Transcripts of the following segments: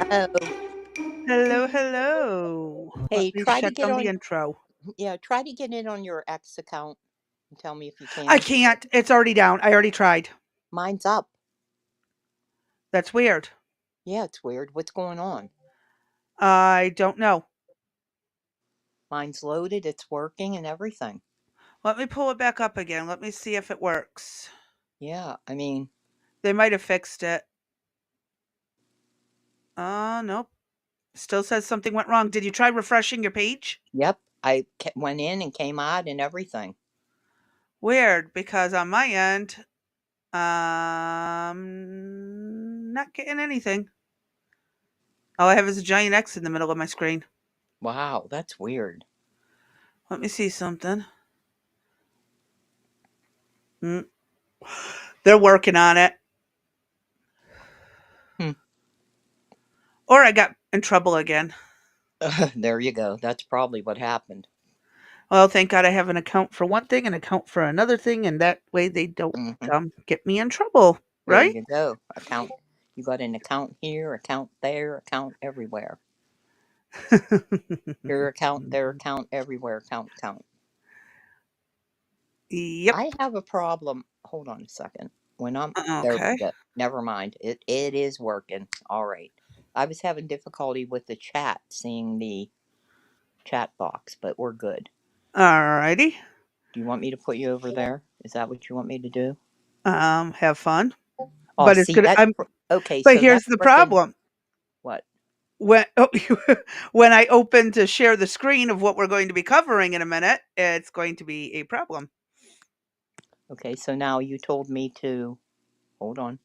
Hello. Hello, hello. Hey, Let me try to check get on the on. intro. Yeah, try to get in on your X account and tell me if you I can. can't. It's already down. I already tried. Mine's up. That's weird. Yeah, it's weird. What's going on? I don't know. Mine's loaded. It's working and everything. Let me pull it back up again. Let me see if it works. Yeah, I mean, They might have fixed it. Nope. Still says something went wrong. Did you try refreshing your page? yep. Went in and came out and everything. Weird, because on my end, not getting anything. All I have is a giant X in the middle of my screen. Wow, that's weird. Let me see something. Mm. They're working on it. Hmm. Or I got in trouble again. There you go. That's probably what happened. Well, thank God I have an account for one thing, an account for another thing, and that way they don't Hmm. get me in trouble, There right? you go. Account. You got an account here, account there, account everywhere. Your account, their account, everywhere, account. Yep. I have a problem. Hold on a second. When I'm there, Okay. never mind. It is working. All right. I was having difficulty with the chat, seeing the chat box, but we're good. Alrighty. Do you want me to put you over there? Is that what you want me to do? Have fun. Oh, But it's see good. that's okay. But So here's that's the freaking problem. what? When when I open to share the screen of what we're going to be covering in a minute, it's going to be a problem. Okay, so now you told me to hold on.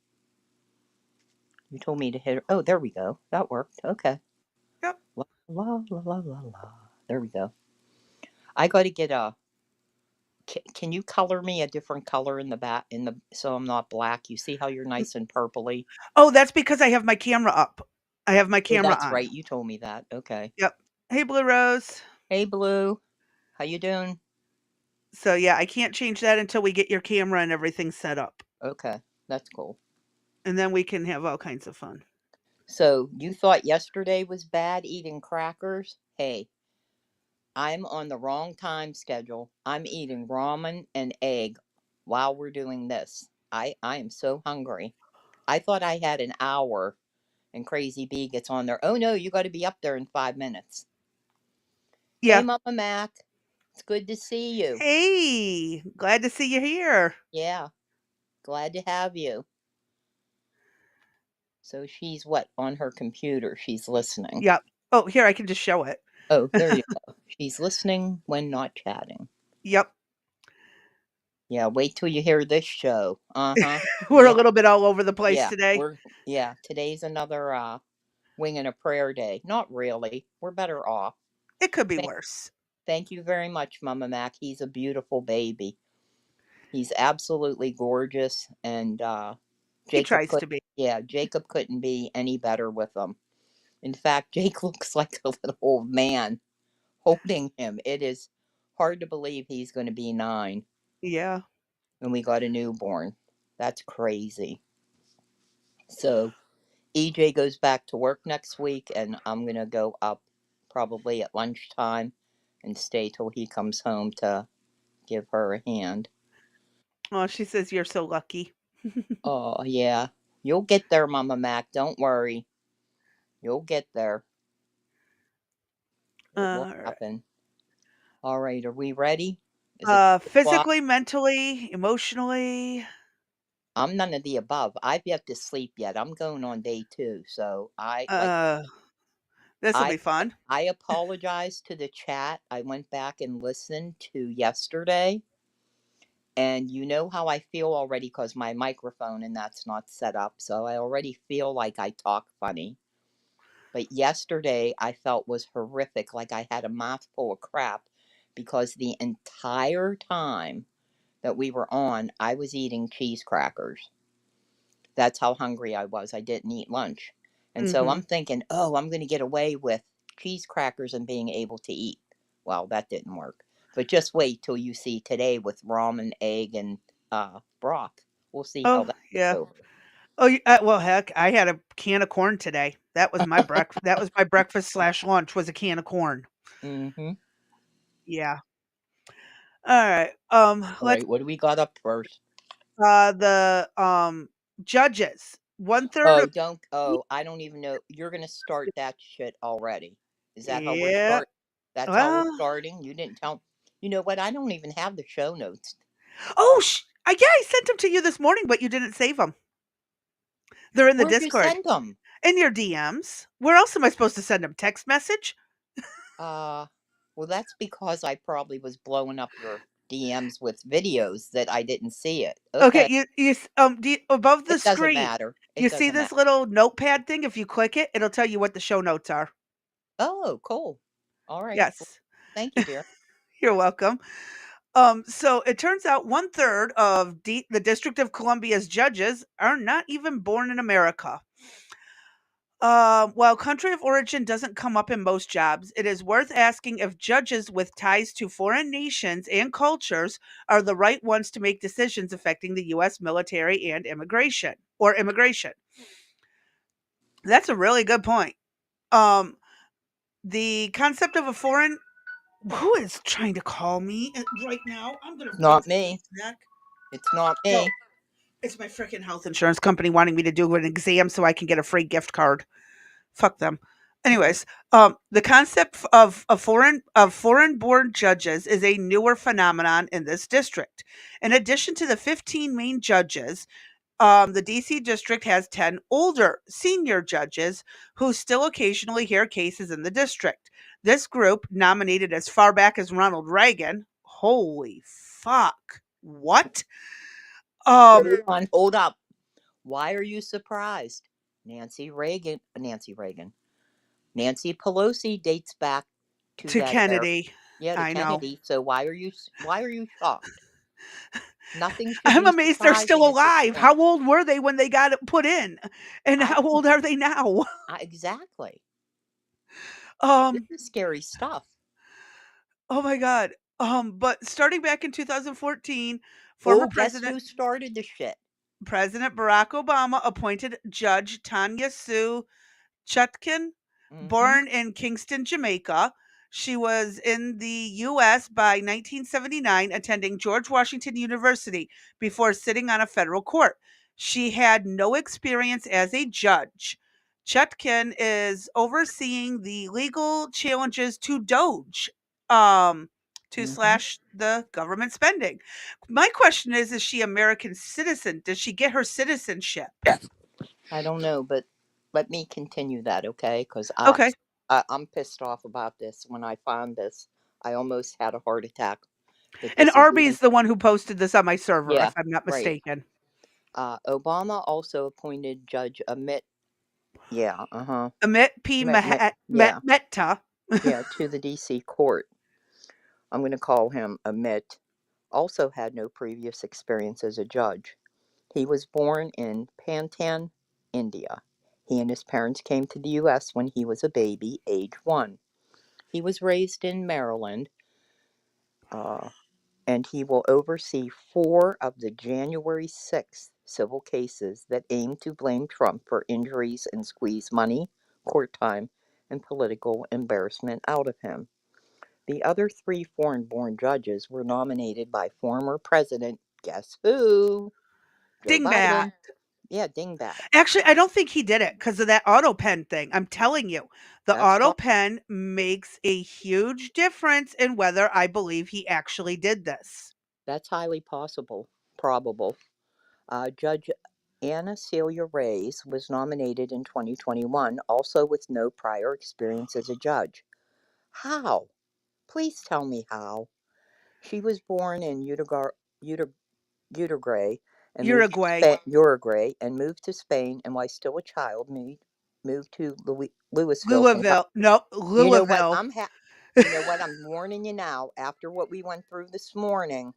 You told me to hit. Oh, there we go. That worked. Okay. Yep. La la la la la la. There we go. I got to get a. Can you color me a different color in the back so I'm not black? You see how you're nice and purpley? Oh, that's because I have my camera up. I have my Oh, camera that's on. right. You told me that. Okay. Yep. Hey, Blue Rose. Hey, Blue. How you doing? So yeah, I can't change that until we get your camera and everything set up. Okay, that's cool. And then we can have all kinds of fun. So you thought yesterday was bad eating crackers? Hey, I'm on the wrong time schedule. I'm eating ramen and egg while we're doing this. I am so hungry. I thought I had an hour, and Crazy Bee gets on there. Oh no, you got to be up there in 5 minutes. Hey, Yeah. Mama Mac. It's good to see you. Hey, glad to see you here. Yeah, glad to have you. So she's what? On her computer. She's listening. Yep. Oh, here I can just show it. Oh, there you go. She's listening when not chatting. Yep. Yeah, wait till you hear this show. Uh-huh. We're a Yeah, little bit all over the place yeah. today. Yeah, today's another wing and a prayer day. Not really. We're better off. It could be Thank, worse. thank you very much, Mama Mac. He's a beautiful baby. He's absolutely gorgeous, and He Jacob tries could to be. yeah, Jacob couldn't be any better with him. In fact, Jake looks like a little old man holding him. It is hard to believe he's going to be 9 Yeah. and we got a newborn. That's crazy. So EJ goes back to work next week, and I'm going to go up probably at lunchtime and stay till he comes home to give her a hand. Oh, she says you're so lucky. Oh, yeah. You'll get there, Mama Mac. Don't worry. You'll get there. It will All right. happen. All right. Are we ready? Is it 2 o'clock? Physically, mentally, emotionally. I'm none of the above. I've yet to sleep yet. I'm going on day 2. So Uh, this will I be fun. I apologize to the chat. I went back and listened to yesterday, and you know how I feel already because my microphone and that's not set up. So I already feel like I talk funny. But yesterday I felt was horrific, like I had a mouthful of crap because the entire time that we were on, I was eating cheese crackers. That's how hungry I was. I didn't eat lunch. And so Hmm. I'm thinking, oh, I'm going to get away with cheese crackers and being able to eat. Well, that didn't work. But just wait till you see today with ramen, egg, and broth. We'll see how Oh, that goes yeah. over. Oh, well, heck, I had a can of corn today. That was my breakfast. That was my breakfast slash lunch was a can of corn. Mm-hmm. Yeah. All right. All Let's right, what do we got up first? the judges. One third Oh, of don't. Oh, I don't even know. You're going to start that shit already. Is that how we're yeah. start? That's how we're Well, starting? You didn't tell. You know what? I don't even have the show notes. oh, yeah, I sent them to you this morning, but you didn't save them. They're in the Where'd you Discord. send them? In your DMs. Where else am I supposed to send them? Text message? Uh, well, that's because I probably was blowing up your DMs with videos that I didn't see it. Okay, Okay, above the it doesn't screen, matter. you It see doesn't this matter. little notepad thing? If you click it, it'll tell you what the show notes are. Oh, cool. All right. Well, Yes. thank you, dear. You're welcome. So it turns out one third of the District of Columbia's judges are not even born in America. While country of origin doesn't come up in most jobs, it is worth asking if judges with ties to foreign nations and cultures are the right ones to make decisions affecting the U.S. military and immigration. That's a really good point. Um, the concept of a foreign who is trying to call me right now? I'm gonna It's go not for a me. snack. It's not No, me. it's my freaking health insurance company wanting me to do an exam so I can get a free gift card. Fuck them. Anyways, the concept of foreign born judges is a newer phenomenon in this district. In addition to the 15 main judges, the DC district has 10 older senior judges who still occasionally hear cases in the district. This group, nominated as far back as Ronald Reagan, holy fuck, what? Hold on. Hold up. Why are you surprised? Nancy Reagan. Nancy Pelosi dates back to To that era. Kennedy. Yeah, to I know. Kennedy. So why are you shocked? Nothing should I'm be amazed they're still surprising at this alive. How point. old were they when they got it put in? And I how old are they now? exactly. This Um, is scary stuff. oh my god. But starting back in 2014, former Oh, guess president who started the shit? President Barack Obama appointed Judge Tanya Sue. Chutkin, Mm-hmm. born in Kingston, Jamaica. She was in the U.S. by 1979, attending George Washington University before sitting on a federal court. She had no experience as a judge. Chutkin is overseeing the legal challenges to Doge um, to Mm-hmm. slash the government spending. My question is she American citizen? Does she get her citizenship? I don't know, but let me continue that, okay? Because Okay. I'm pissed off about this. When I found this, I almost had a heart attack. That And this is Arby even, is the one who posted this on my server, yeah, if I'm not right. mistaken. Obama also appointed Judge Amit, yeah, Amit P. Yeah, Mehta. yeah, to the D.C. court. I'm going to call him Amit. Also had no previous experience as a judge. He was born in Pantan, India. He and his parents came to the U.S. when he was a baby, age 1. He was raised in Maryland, uh, and he will oversee 4 of the January 6th civil cases that aim to blame Trump for injuries and squeeze money, court time, and political embarrassment out of him. The other 3 foreign born judges were nominated by former President, guess who? Joe Dingbat. Biden. Yeah, dingbat. Actually, I don't think he did it because of that auto pen thing. I'm telling you, the That's auto po- pen makes a huge difference in whether I believe he actually did this. that's highly possible, probable. Judge Anna Celia Reyes was nominated in 2021, also with no prior experience as a judge. How? Please tell me how. She was born in Uruguay and Uruguay. Uruguay and moved to Spain, and while still a child, moved to Louisville, Kentucky. Louisville. No, You know what? Louisville. You know what? I'm warning you now. After what we went through this morning,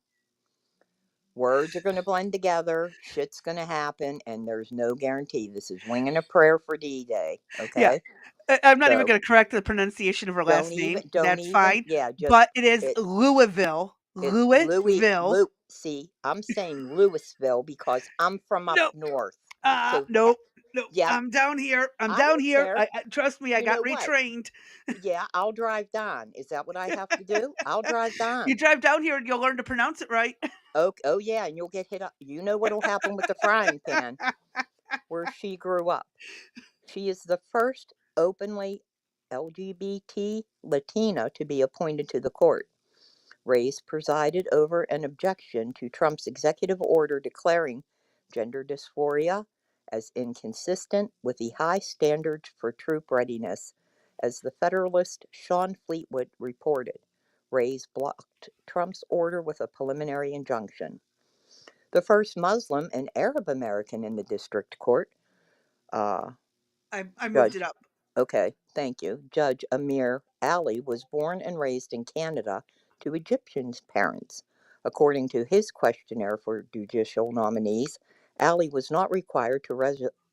words are going to blend together, shit's going to happen, and there's no guarantee. This is winging a prayer for D-Day, Yeah. okay? I'm not even So going to correct the pronunciation of her last name. don't That's even, fine. yeah, just But it is it. Louisville. It's Louis. Louisville. See, I'm saying Louisville because I'm from up No. north. So Nope. Nope. yeah, I'm down here. I'm I down don't here. care. Trust me, I You got know what? retrained. Yeah, I'll drive down. Is that what I have to do? I'll drive You down. drive down here and you'll learn to pronounce it right. Oh yeah, and you'll get hit up. You know what'll happen with the frying pan where she grew up. She is the first openly LGBT Latina to be appointed to the court. Reyes presided over an objection to Trump's executive order declaring gender dysphoria as inconsistent with the high standards for troop readiness, as the Federalist Sean Fleetwood reported. Reyes blocked Trump's order with a preliminary injunction. The first Muslim and Arab American in the district court, uh, I moved it Judge up. Okay, thank you. Judge Amir Ali was born and raised in Canada to Egyptian parents. According to his questionnaire for judicial nominees, Ali was not required to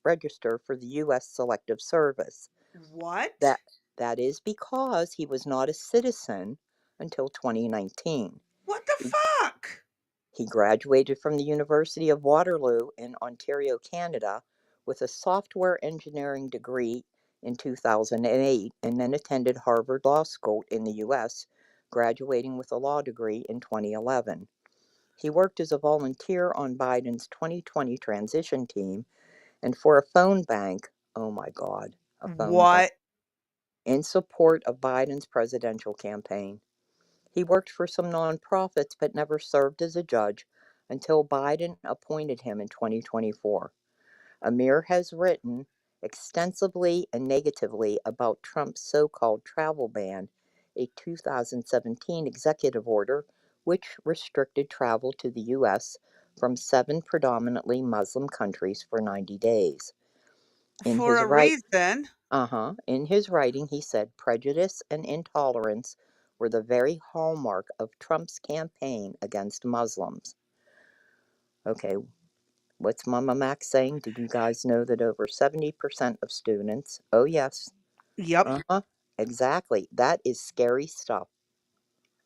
register for the U.S. Selective Service. What? That that is because he was not a citizen until 2019. What the He fuck? he graduated from the University of Waterloo in Ontario, Canada, with a software engineering degree in 2008 and then attended Harvard Law School in the US, graduating with a law degree in 2011. He worked as a volunteer on Biden's 2020 transition team and for a phone bank. Oh my God, a phone bank What? in support of Biden's presidential campaign. He worked for some nonprofits but never served as a judge until Biden appointed him in 2024. Amir has written extensively and negatively about Trump's so called travel ban, a 2017 executive order which restricted travel to the U.S. from 7 predominantly Muslim countries for 90 days. In For his a right reason. In his writing, he said prejudice and intolerance were the very hallmark of Trump's campaign against Muslims. Okay, what's Mama Mac saying? Did you guys know that over 70% of students, oh yes, Yep. uh huh, exactly, that is scary stuff.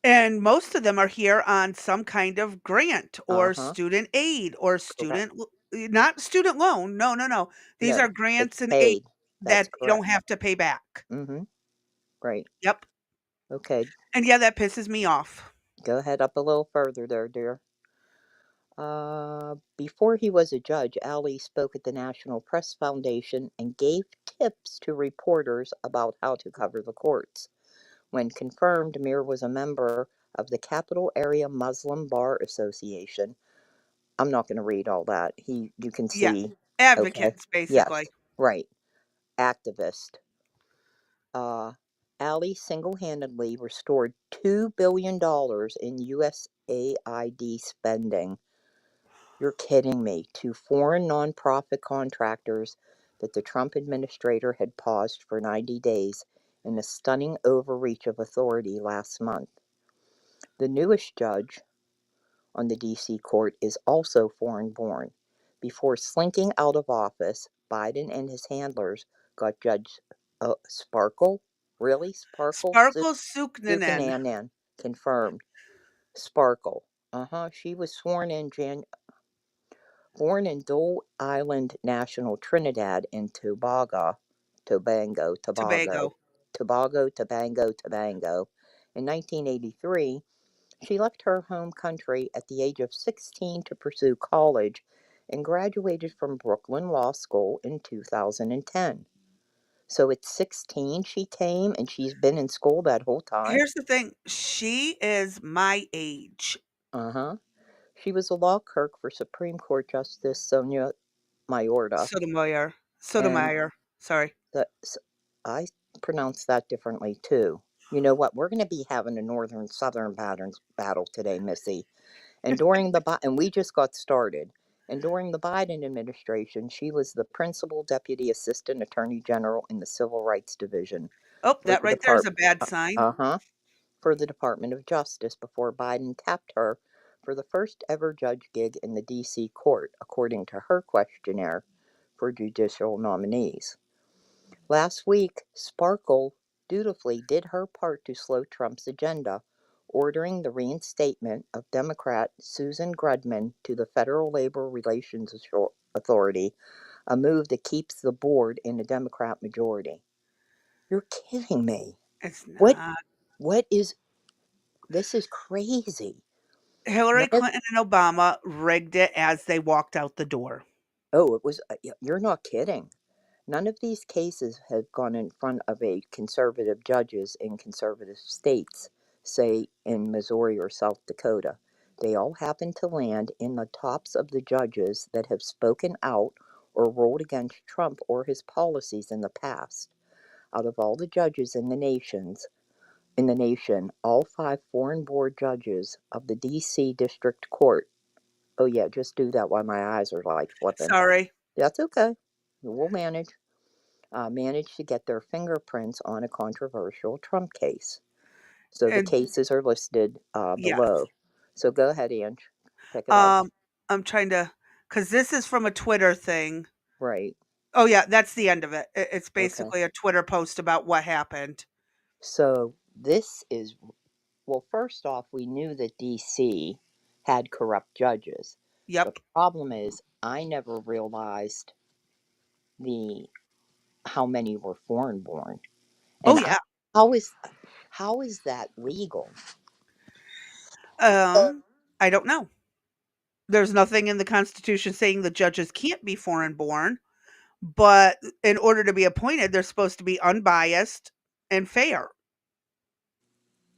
And most of them are here on some kind of grant Uh or huh, student aid or correct. not student loan. No, no, no. These No, are it's grants and aid. paid. That's that they correct. don't have to pay back. Mm-hmm. Right. Yep. Okay. And yeah, that pisses me off. Go ahead up a little further there, dear. Before he was a judge, Ali spoke at the National Press Foundation and gave tips to reporters about how to cover the courts. When confirmed, Mir was a member of the Capital Area Muslim Bar Association. I'm not going to read all that. You can Yeah. see. Okay. Advocates, Yes. basically. Right. Activist. Uh, Ali single-handedly restored $2 billion in USAID spending. You're kidding me. To foreign nonprofit contractors that the Trump administrator had paused for 90 days in a stunning overreach of authority last month. The newest judge on the D.C. court is also foreign born. Before slinking out of office, Biden and his handlers got Judge Sparkle, really? Sparkle? Sparkle Suknanen. Buchanan confirmed. Sparkle. She was born in Dole Island National, Trinidad and Tobago. Tobago. In 1983, she left her home country at the age of 16 to pursue college and graduated from Brooklyn Law School in 2010. So at 16 she came and she's been in school that whole time? Here's the thing, she is my age. Uh-huh. She was a law clerk for Supreme Court Justice Sonia Mayorga, Sotomayor. and Sotomayor. Sorry. the I pronounce that differently too. You know what? We're going to be having a northern southern battle today, Missy. And we just got started. And during the Biden administration, she was the principal deputy assistant attorney general in the Civil Rights Division Oh, for that the right there is a Department. bad sign. Uh-huh. For the Department of Justice before Biden tapped her for the first ever judge gig in the D.C. court, according to her questionnaire for judicial nominees. Last week, Sparkle dutifully did her part to slow Trump's agenda, ordering the reinstatement of Democrat Susan Grudman to the Federal Labor Relations Authority, a move that keeps the board in a Democrat majority. You're kidding me. It's What not. what is this is crazy. Hillary None of Clinton and Obama rigged it as they walked out the door. Oh, it was you're not kidding. None of these cases have gone in front of a conservative judges in conservative states, say in Missouri or South Dakota. They all happen to land in the tops of the judges that have spoken out or ruled against Trump or his policies in the past. Out of all the judges in the nation, all five foreign board judges of the DC District Court. Oh yeah, just do that while my eyes are like flipping. Sorry. That's okay. We'll managed to get their fingerprints on a controversial Trump case. So the And cases are listed yeah. below. So go ahead, Ange. Pick it up. Um, I'm trying to, because this is from a Twitter thing. Right. Oh, yeah, that's the end of it. It's Okay. basically a Twitter post about what happened. So this is, well, first off, we knew that DC had corrupt judges. The Yep. problem is, I never realized the how many were foreign born. Oh, And yeah. how is how is that legal? Um, I don't know. There's nothing in the Constitution saying the judges can't be foreign born, but in order to be appointed, they're supposed to be unbiased and fair,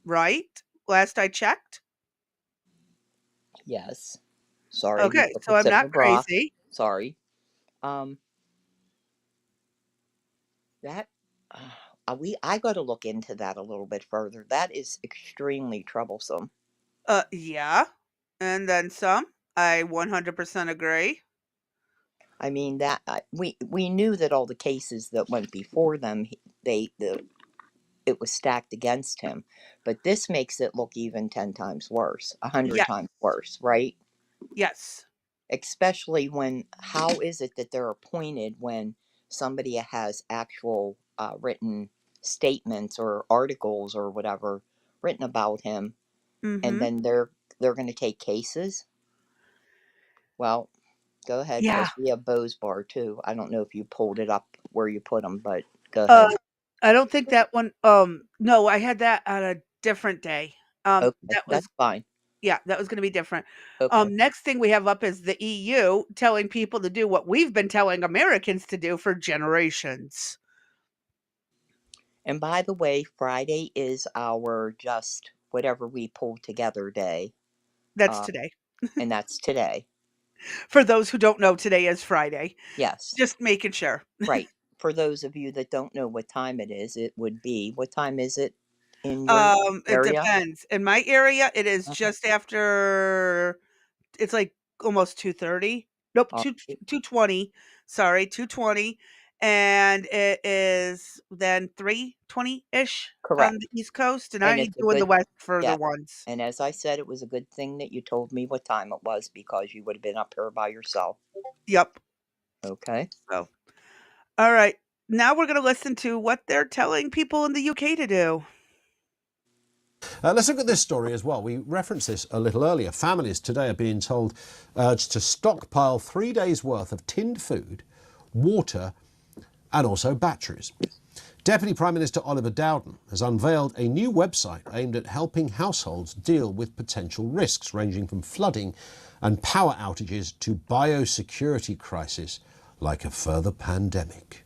right? Last I checked. Yes. Sorry, we Okay, took so a I'm sip not of broth. crazy. Sorry. Um, that I got to look into that a little bit further. That is extremely troublesome. Yeah, and then some. I 100% agree. I mean that we knew that all the cases that went before them, it was stacked against him, but this makes it look even 10 times worse, 100 Yeah, times worse, right? yes. Especially when how is it that they're appointed when somebody has actual written statements or articles or whatever written about him, and Mhm. then they're going to take cases. Well, Go ahead, Yeah. because we have Bose Bar too. I don't know if you pulled it up where you put them, but go Uh, ahead. I don't think that one no, I had that on a different day. Okay, That that's was fine. yeah, that was gonna be different. Okay. Next thing we have up is the EU telling people to do what we've been telling Americans to do for generations. And by the way, Friday is our just whatever we pull together day, That's uh, today. and that's today. For those who don't know, today is Friday. Yes, Just making sure. right. For those of you that don't know what time it is, it would be what time is it in your It area? depends. In my area, it is Uh-huh. just after it's like almost 2:30. Nope, All right. 2:20. Sorry, 2:20. And it is then 3:20-ish on Correct. the East Coast, and I And ain't it's a doing the good, west further yeah. ones. And as I said, it was a good thing that you told me what time it was because you would have been up here by yourself. Yep. Okay. So, all right. Now we're gonna listen to what they're telling people in the UK to do. Let's look at this story as well. We referenced this a little earlier. Families today are being told urged to stockpile 3 days' worth of tinned food, water, and also batteries. Deputy Prime Minister Oliver Dowden has unveiled a new website aimed at helping households deal with potential risks ranging from flooding and power outages to biosecurity crisis like a further pandemic.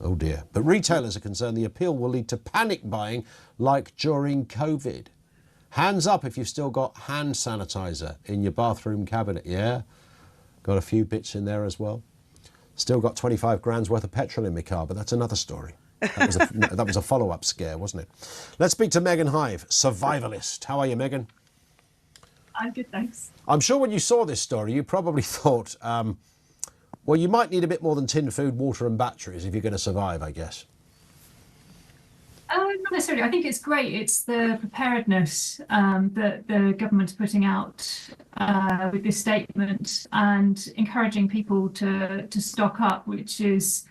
Oh dear. But retailers are concerned the appeal will lead to panic buying like during COVID. Hands up if you've still got hand sanitizer in your bathroom cabinet, yeah? Got a few bits in there as well. Still got 25 grand's worth of petrol in my car, but that's another story. That was a follow-up scare, wasn't it? Let's speak to Megan Hive, survivalist. How are you, Megan? I'm good, thanks. I'm sure when you saw this story, you probably thought, well, you might need a bit more than tinned food, water and batteries if you're going to survive, I guess. Not necessarily. I think it's great. It's the preparedness that the government's putting out with this statement and encouraging people to stock up, which is,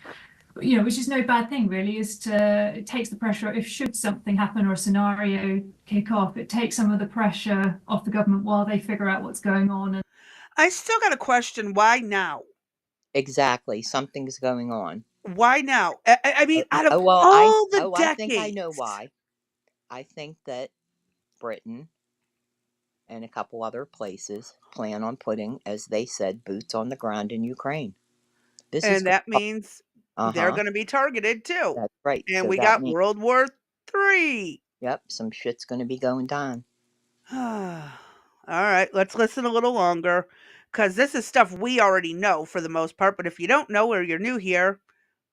which is no bad thing, really. It takes the pressure if should something happen or a scenario kick off. It takes some of the pressure off the government while they figure out what's going on. I still got a question. Why now? Exactly. Something's going on. Why now? I mean, out of Oh well, all the I think I know decades. why. I think that Britain and a couple other places plan on putting, as they said, boots on the ground in Ukraine. This is And that means they're uh-huh. gonna be targeted too. That's right. And So we that got means World War III. yep, some shit's going to be going down. Alright, let's listen a little longer, because this is stuff we already know for the most part, but if you don't know or you're new here,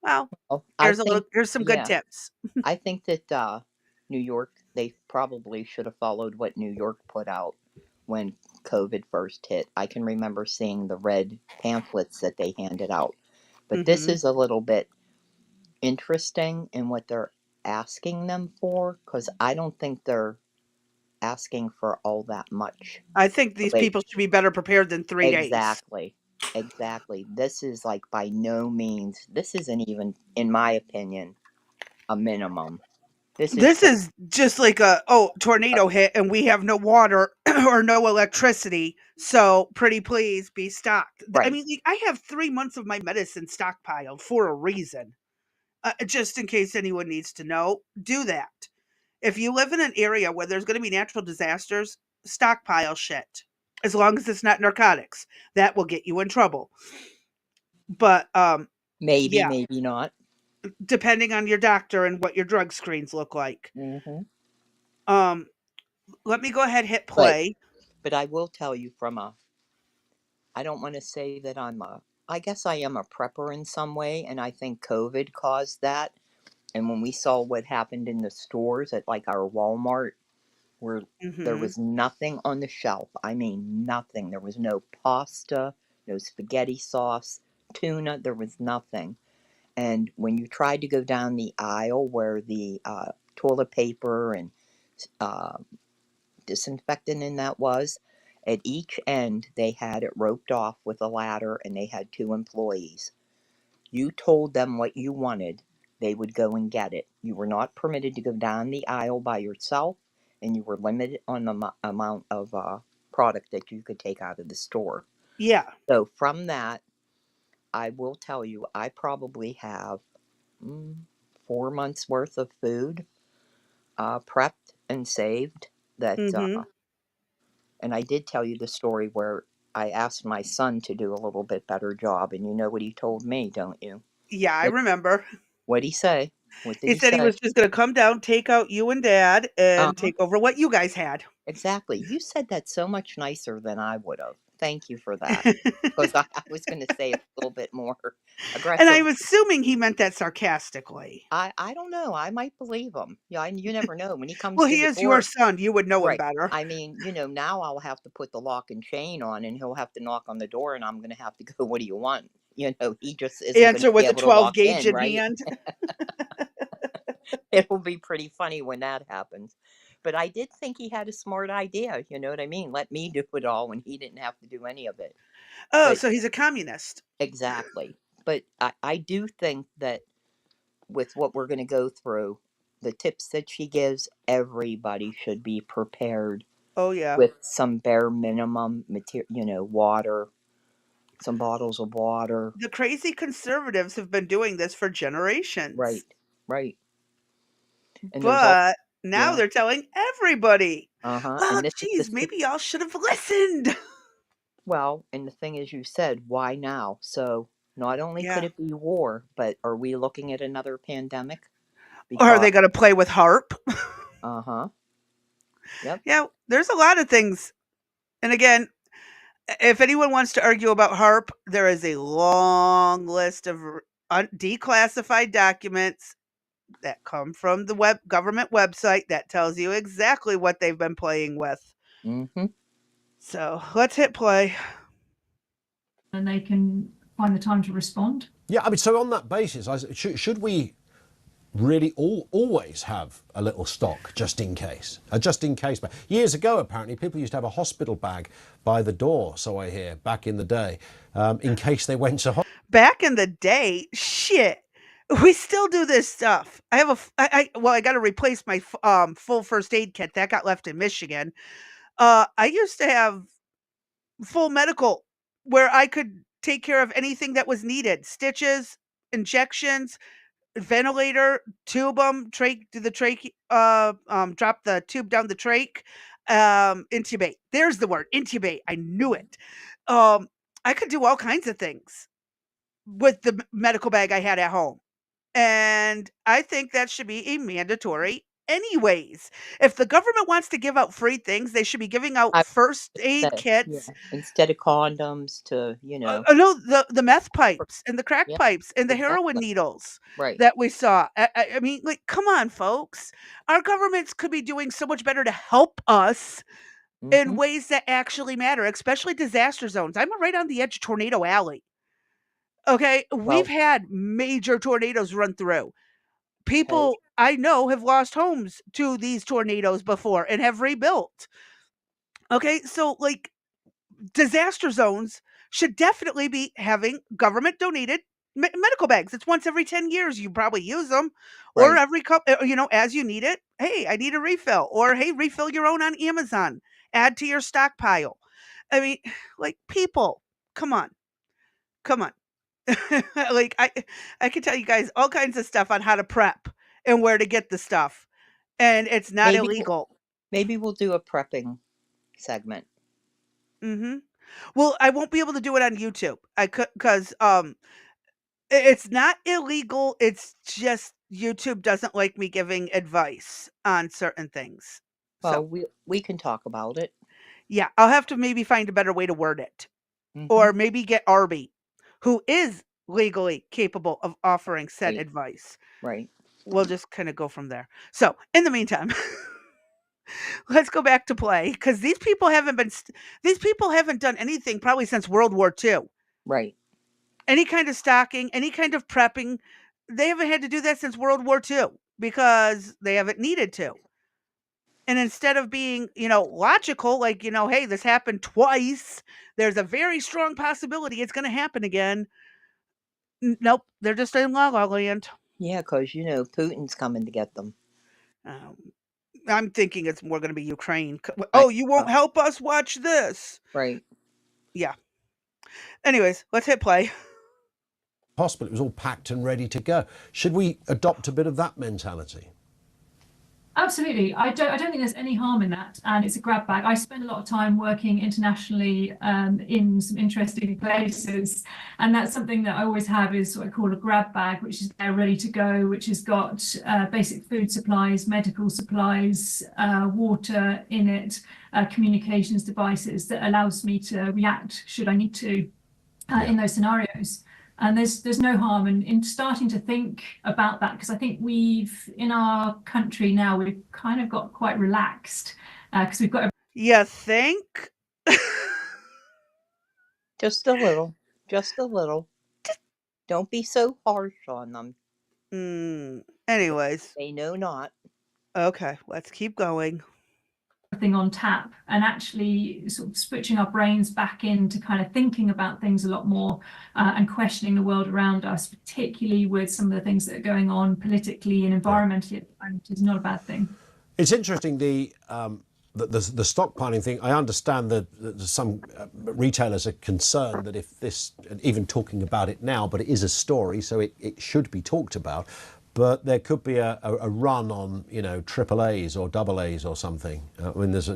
well, Oh, I think here's some good yeah, tips. I think that New York they probably should have followed what New York put out when COVID first hit. I can remember seeing the red pamphlets that they handed out. But this Mhm. is a little bit interesting in what they're asking them for because I don't think they're asking for all that much. I think these Wait, people should be better prepared than 3 days. exactly. Exactly. This is like by no means, this isn't even, in my opinion, a minimum. This is This just, is just like tornado hit and we have no water or no electricity, so pretty please be stocked. I right. mean, like, I have 3 months of my medicine stockpiled for a reason. Just in case anyone needs to know, do that. If you live in an area where there's going to be natural disasters, stockpile shit. As long as it's not narcotics, that will get you in trouble. But Maybe, yeah, maybe not. depending on your doctor and what your drug screens look like. Hmm. Um, let me go ahead hit But, play. but I will tell you from a, I don't want to say that I guess I am a prepper in some way, and I think COVID caused that. And when we saw what happened in the stores at like our Walmart, where there Hmm. was nothing on the shelf. I mean, nothing. There was no pasta, no spaghetti sauce, tuna. There was nothing. And when you tried to go down the aisle where the toilet paper and uh, disinfectant in that was, at each end they had it roped off with a ladder and they had two employees. You told them what you wanted, they would go and get it. You were not permitted to go down the aisle by yourself, and you were limited on the amount of product that you could take out of the store. Yeah. So, from that, I will tell you, I probably have 4 months worth of food prepped and saved. Mhm. And I did tell you the story where I asked my son to do a little bit better job, and you know what he told me, don't you? Yeah, I What remember. What'd he say? What did He he said he say? was just gonna come down, take out you and Dad, and Uh-huh. take over what you guys had. Exactly. You said that so much nicer than I would have. Thank you for that. Because I was going to say it a little bit more And aggressive. I'm assuming he meant that sarcastically. I don't know. I might believe him. Yeah, you never know. When he comes Well, to he the is your door, son, you would know him right. better. I mean, now I'll have to put the lock and chain on and he'll have to knock on the door and I'm going to have to go, what do you want? He just isn't going to Answer be with a able to 12 walk gauge in, in right? hand. It'll be pretty funny when that happens. But I did think he had a smart idea. You know what I mean? Let me do it all when he didn't have to do any of it. Oh, But so he's a communist. exactly. But I do think that with what we're going to go through, the tips that she gives, everybody should be prepared Oh, yeah. with some bare minimum material, water, some bottles of water. The crazy conservatives have been doing this for Right, generations. right. And there's all, But now yeah, they're telling everybody. uh-huh. Well, And this is the geez, maybe y'all should have listened. well, and the thing is, you said, why now? So not only could Yeah. it be war, but are we looking at another pandemic? Or are Because, they going to play with HARP? uh-huh, yep. Yeah, there's a lot of things. And again, if anyone wants to argue about HARP, there is a long list of declassified documents that come from the government website that tells you exactly what they've been playing with. Mm-hmm. So let's hit play. And they can find the time to respond. Yeah, I mean, so on that basis, should we really always have a little stock just in case? A just in case bag. Years ago, apparently, people used to have a hospital bag by the door, so I hear, back in the day, in case they went to hospital. Back in the day, shit. We still do this stuff. I have well, I got to replace my full first aid kit that got left in Michigan. I used to have full medical where I could take care of anything that was needed. Stitches, injections, ventilator, tube them, trach do the trach drop the tube down the trach, intubate. There's the word, intubate. I knew it. Um, I could do all kinds of things with the medical bag I had at home. And I think that should be a mandatory anyways. If the government wants to give out free things, they should be giving out I was first gonna aid say, yeah. kits. Instead of condoms to, No, the meth pipes and the crack yeah, pipes and the heroin exactly. needles Right. that we saw. I mean, like, come on, folks. Our governments could be doing so much better to help us in Mm-hmm. ways that actually matter, especially disaster zones. I'm right on the edge of Tornado Alley. Okay, we've Well, had major tornadoes run through. hey, People I know have lost homes to these tornadoes before and have rebuilt. Okay, so like disaster zones should definitely be having government donated medical bags. It's once every 10 years. You probably use them or right. every couple, as you need it. Hey, I need a refill, or hey, refill your own on Amazon, add to your stockpile. I mean, like, people, come on, come on. Like, I can tell you guys all kinds of stuff on how to prep and where to get the stuff. And it's not Maybe illegal. maybe we'll do a prepping segment. Mhm. Well, I won't be able to do it on YouTube. I could, cuz it's not illegal, it's just YouTube doesn't like me giving advice on certain things. Well, So, we can talk about it. yeah, I'll have to maybe find a better way to word it. Mm-hmm. Or maybe get Arby, who is legally capable of offering said Right. advice. Right. We'll just kind of go from there. So, in the meantime, let's go back to play because these people haven't done anything probably since World War II. Right. Any kind of stocking, any kind of prepping, they haven't had to do that since World War II because they haven't needed to. And instead of being, logical, like, hey, this happened twice, there's a very strong possibility it's going to happen again. Nope, they're just in la la land. Yeah, because Putin's coming to get them. Um, I'm thinking it's more going to be Ukraine. I Oh, you won't help us watch this. Right. Yeah. Anyways, let's hit play. hospital. It was all packed and ready to go. Should we adopt a bit of that mentality? Absolutely. I don't think there's any harm in that. And it's a grab bag. I spend a lot of time working internationally in some interesting places. And that's something that I always have is what I call a grab bag, which is there ready to go, which has got basic food supplies, medical supplies, water in it, communications devices that allows me to react should I need to in those scenarios. And there's no harm in starting to think about that, because I think in our country now, we've kind of got quite relaxed because we've got You think? Just a little. Just a little. Don't be so harsh on them. Anyways, They know not. okay, let's keep going. everything on tap, and actually sort of switching our brains back into kind of thinking about things a lot more and questioning the world around us, particularly with some of the things that are going on politically and environmentally at the moment, is not a bad thing. It's interesting, the stockpiling thing. I understand that some retailers are concerned that if this, even talking about it now, but it is a story, so it should be talked about. But there could be a run on, triple A's or double A's or something. I mean, there's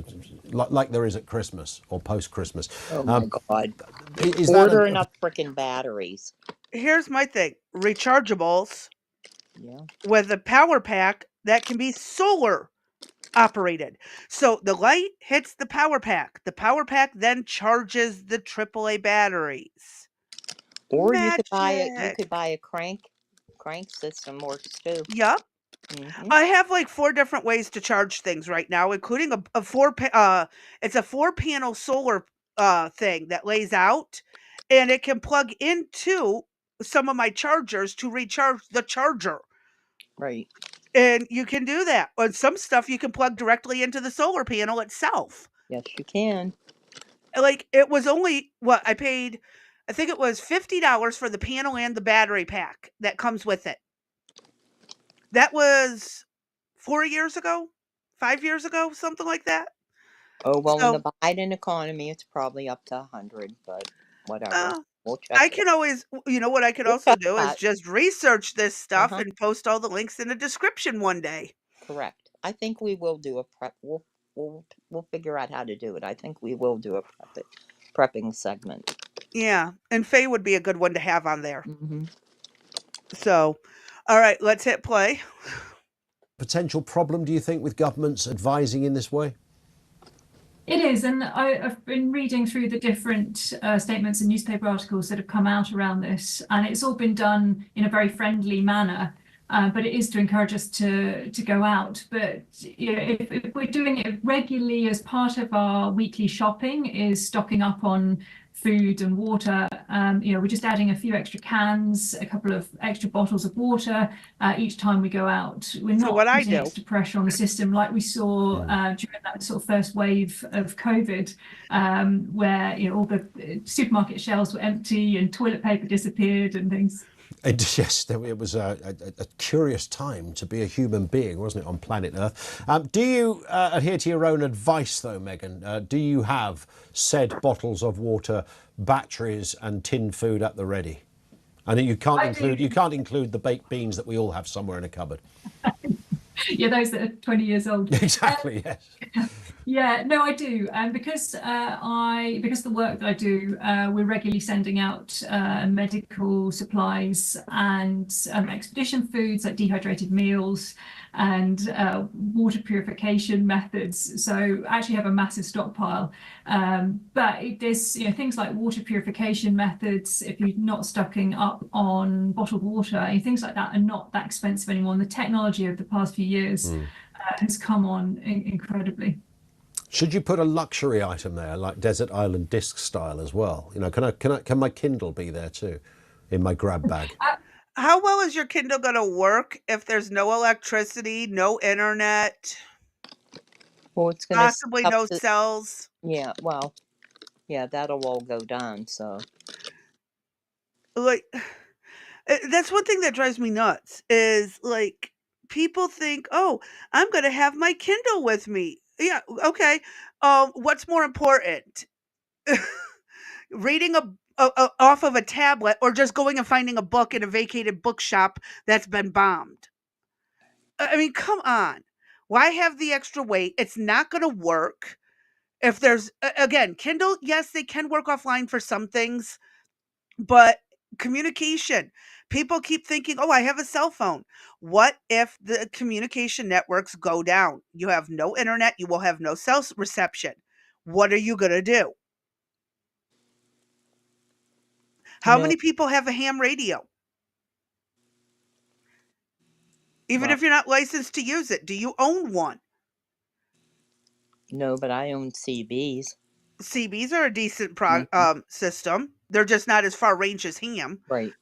like there is at Christmas or post Christmas. Oh my God. Is Order that enough freaking batteries. Here's my thing. Rechargeables Yeah. with a power pack that can be solar operated. So the light hits the power pack. The power pack then charges the AAA batteries. Or Magic. you could buy a crank system works too. Yep. Mm-hmm. I have like 4 different ways to charge things right now, including it's a 4-panel solar thing that lays out, and it can plug into some of my chargers to recharge the charger. Right. And you can do that. On some stuff you can plug directly into the solar panel itself. Yes, you can. Like, it was only what I paid, I think it was $50 for the panel and the battery pack that comes with it. That was 4 years ago, 5 years ago, something like that. Oh, well, in the So, Biden economy, it's probably up to 100, but whatever. We'll check I it. can always, what I could We'll also check do is that. just research this stuff Uh-huh. and post all the links in the description one day. Correct. I think we will do a prep. We'll figure out how to do it. I think we will do a prepping segment. Yeah, and Faye would be a good one to have on there. Mm-hmm. So, all right, let's hit play. potential problem, do you think, with governments advising in this way? It is, and I've been reading through the different statements and newspaper articles that have come out around this, and it's all been done in a very friendly manner. But it is to encourage us to go out. But if we're doing it regularly as part of our weekly shopping, is stocking up on food and water. We're just adding a few extra cans, a couple of extra bottles of water each time we go out. We're not putting extra pressure on the system like we saw during that sort of first wave of COVID, where all the supermarket shelves were empty and toilet paper disappeared and things. Yes, it was a curious time to be a human being, wasn't it, on planet Earth? Do you adhere to your own advice, though, Megan? Do you have said bottles of water, batteries, and tinned food at the ready? And you can't include the baked beans that we all have somewhere in a cupboard. Yeah, those that are 20 years old. Exactly. Yes. Yeah, no, I do, and because the work that I do, we're regularly sending out medical supplies and expedition foods like dehydrated meals and water purification methods. So I actually have a massive stockpile. But there's things like water purification methods. If you're not stocking up on bottled water, things like that are not that expensive anymore. And the technology of the past few years has come on incredibly. Should you put a luxury item there, like desert island disc style as well? Can my Kindle be there too, in my grab bag? How well is your Kindle going to work if there's no electricity, no internet? Well, it's going to possibly no cells. Yeah, well, yeah, that'll all go down. So, like, that's one thing that drives me nuts. Is like people think, oh, I'm going to have my Kindle with me. Yeah, okay. What's more important? Reading off of a tablet, or just going and finding a book in a vacated bookshop that's been bombed. I mean, come on. Why have the extra weight? It's not going to work. If there's, again, Kindle, yes, they can work offline for some things, but communication, people keep thinking, oh, I have a cell phone. What if the communication networks go down? You have no internet, you will have no cell reception. What are you going to do? You How know, many people have a ham radio? Even well, if you're not licensed to use it, do you own one? no, but I own CBs. CBs are a decent Hmm. system. They're just not as far range as ham. Right.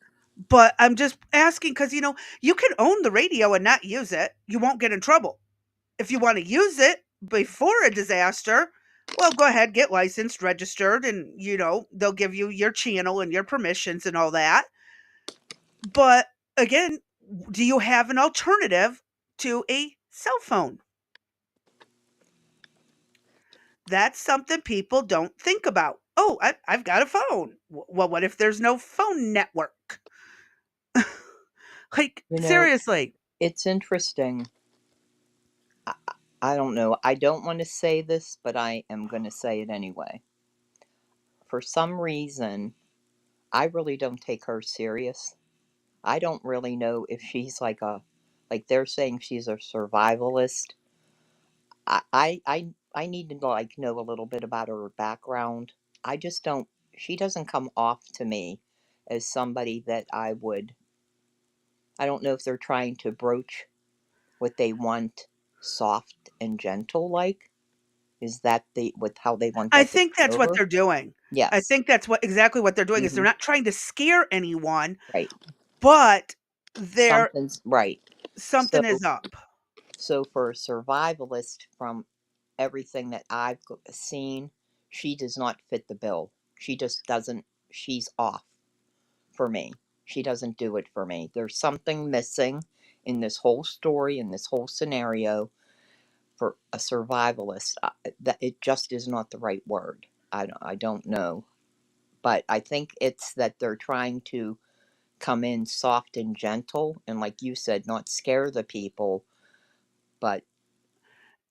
But I'm just asking because, you can own the radio and not use it. You won't get in trouble. If you want to use it before a disaster, well, go ahead, get licensed, registered, and, they'll give you your channel and your permissions and all that. But again, do you have an alternative to a cell phone? That's something people don't think about. Oh, I've got a phone. Well, what if there's no phone network? Like, You know, seriously. it's interesting. I, I don't know. I don't want to say this, but I am going to say it anyway. For some reason, I really don't take her serious. I don't really know if she's like they're saying she's a survivalist. I need to like know a little bit about her background. I just don't. She doesn't come off to me as somebody that I would. I don't know if they're trying to broach what they want, soft and gentle. Like, is that the with how they want I that to think come that's what over? they're doing. I Yes. think that's exactly what they're doing is they're Hmm. not trying to scare anyone, Right. but they're Something's right. something So is up. for a survivalist, from everything that I've seen, she does not fit the bill. She just doesn't. She's off for me. She doesn't do it for me. There's something missing in this whole story, in this whole scenario for a survivalist. That it just is not the right word. I don't know, but I think it's that they're trying to come in soft and gentle, and like you said, not scare the people, but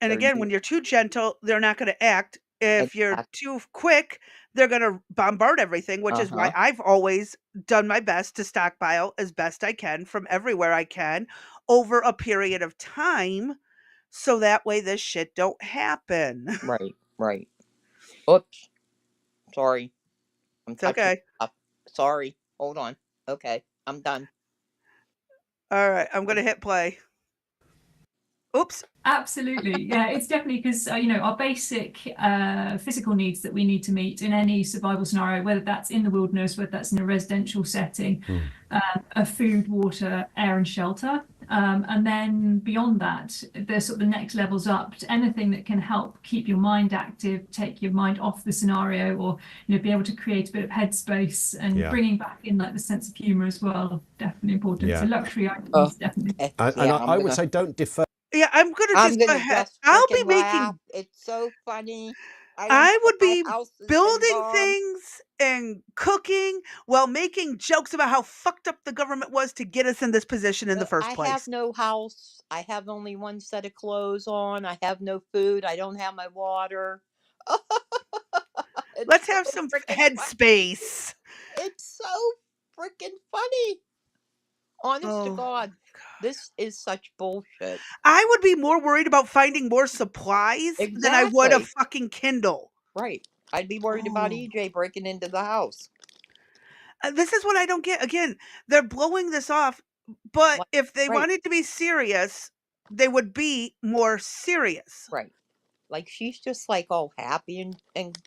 And they're again, when you're too gentle, they're not going to act. If you're exact. too quick, they're going to bombard everything, which Uh is why huh. I've always done my best to stockpile as best I can from everywhere I can over a period of time so that way this shit don't happen. Right. Right. Oops. Sorry. I'm It's touching okay. stuff. Sorry. Hold on. Okay. I'm done. All right, I'm going to hit play. Oops. Absolutely. Yeah, it's definitely because, our basic physical needs that we need to meet in any survival scenario, whether that's in the wilderness, whether that's in a residential setting, are food, water, air, and shelter. And then beyond that, there's sort of the next levels up to anything that can help keep your mind active, take your mind off the scenario, or, be able to create a bit of headspace and Yeah. bringing back in like the sense of humor as well. Definitely important. Yeah. So luxury Oh, items, definitely. And yeah. I would say don't defer. Yeah, I'm going to I'm just go gonna ahead. just I'll be freaking laugh. making It's so funny. I don't I care. would My be house has been building bombed. things and cooking while making jokes about how fucked up the government was to get us in this position in the first I have place. no house. I have only one set of clothes on. I have no food. I don't have my water. It's Let's so have some freaking funny. headspace. It's so freaking funny. Honest to Oh, God, this is such bullshit. I would be more worried about finding more supplies than I would a Exactly. fucking Kindle. Right. I'd be worried about Oh. EJ breaking into the house. This is what I don't get. Again, they're blowing this off, but Like, if they right, wanted to be serious, they would be more serious. right. Like she's just like all happy and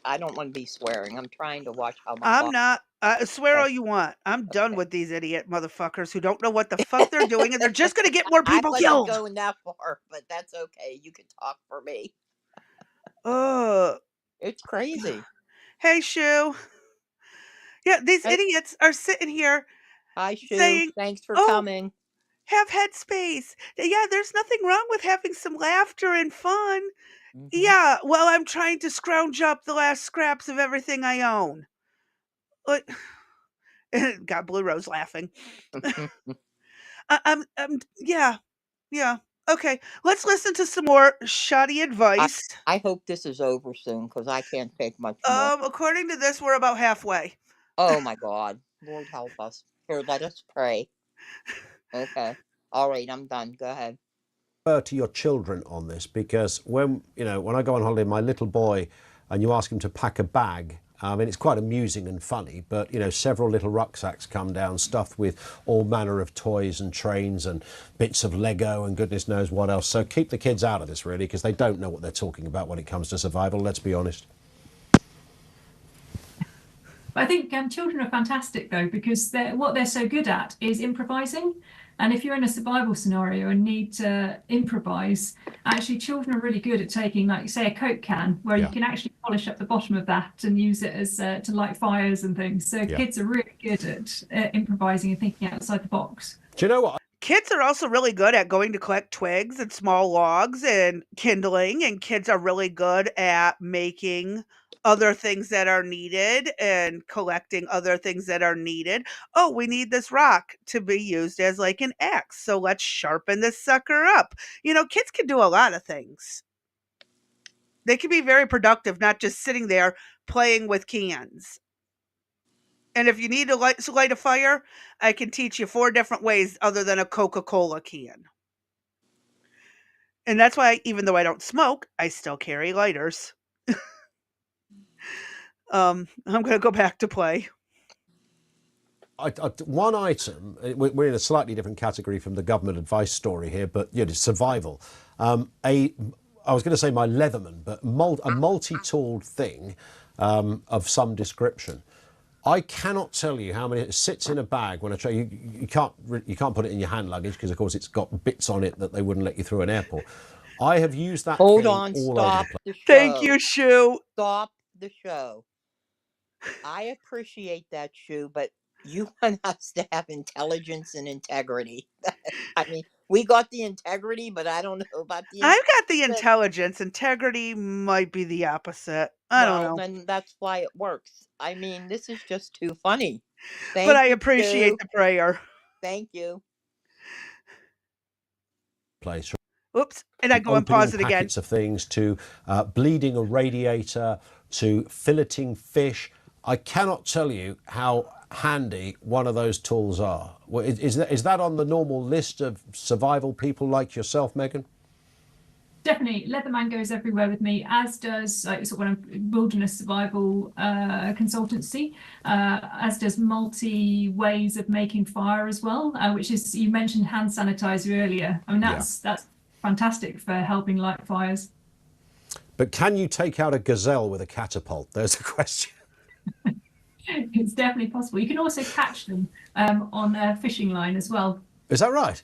I don't want to be swearing. I'm trying to watch how my I'm thoughts. not. Swear Okay. all you want. I'm done Okay. with these idiot motherfuckers who don't know what the fuck they're doing, and they're just going to get more I people wasn't killed. going that far, but that's okay. You can talk for me. Ugh. It's crazy. Hey, Shu. Yeah, these Hey, idiots are sitting here hi, Shu. saying, Thanks for "Oh, coming. have headspace. Yeah, there's nothing wrong with having some laughter and fun. Hmm. Yeah, well, I'm trying to scrounge up the last scraps of everything I own." Like, got Blue Rose laughing. Yeah, yeah. Okay, let's listen to some more shoddy I advice. I hope this is over soon because I can't take much more. According to this, we're about halfway. Oh my God, Lord help us. Here, let us pray. Okay. All right, I'm done. Go ahead. To your children on this, because when I go on holiday, my little boy, and you ask him to pack a bag, I mean, it's quite amusing and funny, but several little rucksacks come down stuffed with all manner of toys and trains and bits of Lego and goodness knows what else. So keep the kids out of this, really, because they don't know what they're talking about when it comes to survival, let's be honest. I think children are fantastic though, because what they're so good at is improvising. And if you're in a survival scenario and need to improvise, actually children are really good at taking, like say, a Coke can, where you can actually polish up the bottom of that and use it as to light fires and things. So kids are really good at improvising and thinking outside the box. Do you know what? Kids are also really good at going to collect twigs and small logs and kindling, and kids are really good at making other things that are needed and collecting other things that are needed. Oh, we need this rock to be used as like an axe, so let's sharpen this sucker up. Kids can do a lot of things. They can be very productive, not just sitting there playing with cans. And if you need to light a fire, I can teach you 4 different ways other than a Coca-Cola can. And that's why, even though I don't smoke, I still carry lighters. I'm gonna go back to play. One item, we're in a slightly different category from the government advice story here, but survival. I was going to say my Leatherman, but a multi-tooled thing of some description. I cannot tell you how many. It sits in a bag when I try. You can't put it in your hand luggage because of course it's got bits on it that they wouldn't let you through an airport. I have used that. Hold thing on, all stop over the show. Thank you, Shu. Stop the show. I appreciate that, Shu, but you want us to have intelligence and integrity. I mean, we got the integrity, but I don't know about the I've got the intelligence. Integrity might be the opposite. I don't know. Then that's why it works. I mean, this is just too funny. But I you, appreciate Shu. the prayer. Thank you. place. Oops, and I go and pause it again. Packets of things to bleeding a radiator to filleting fish. I cannot tell you how handy one of those tools are. Is that on the normal list of survival people like yourself, Megan? Definitely, Leatherman goes everywhere with me, as does when I'm wilderness survival consultancy, as does multi ways of making fire as well, which is, you mentioned hand sanitizer earlier. I mean, that's fantastic for helping light fires. But can you take out a gazelle with a catapult? There's a question. It's definitely possible. You can also catch them on a fishing line as well. Is that right?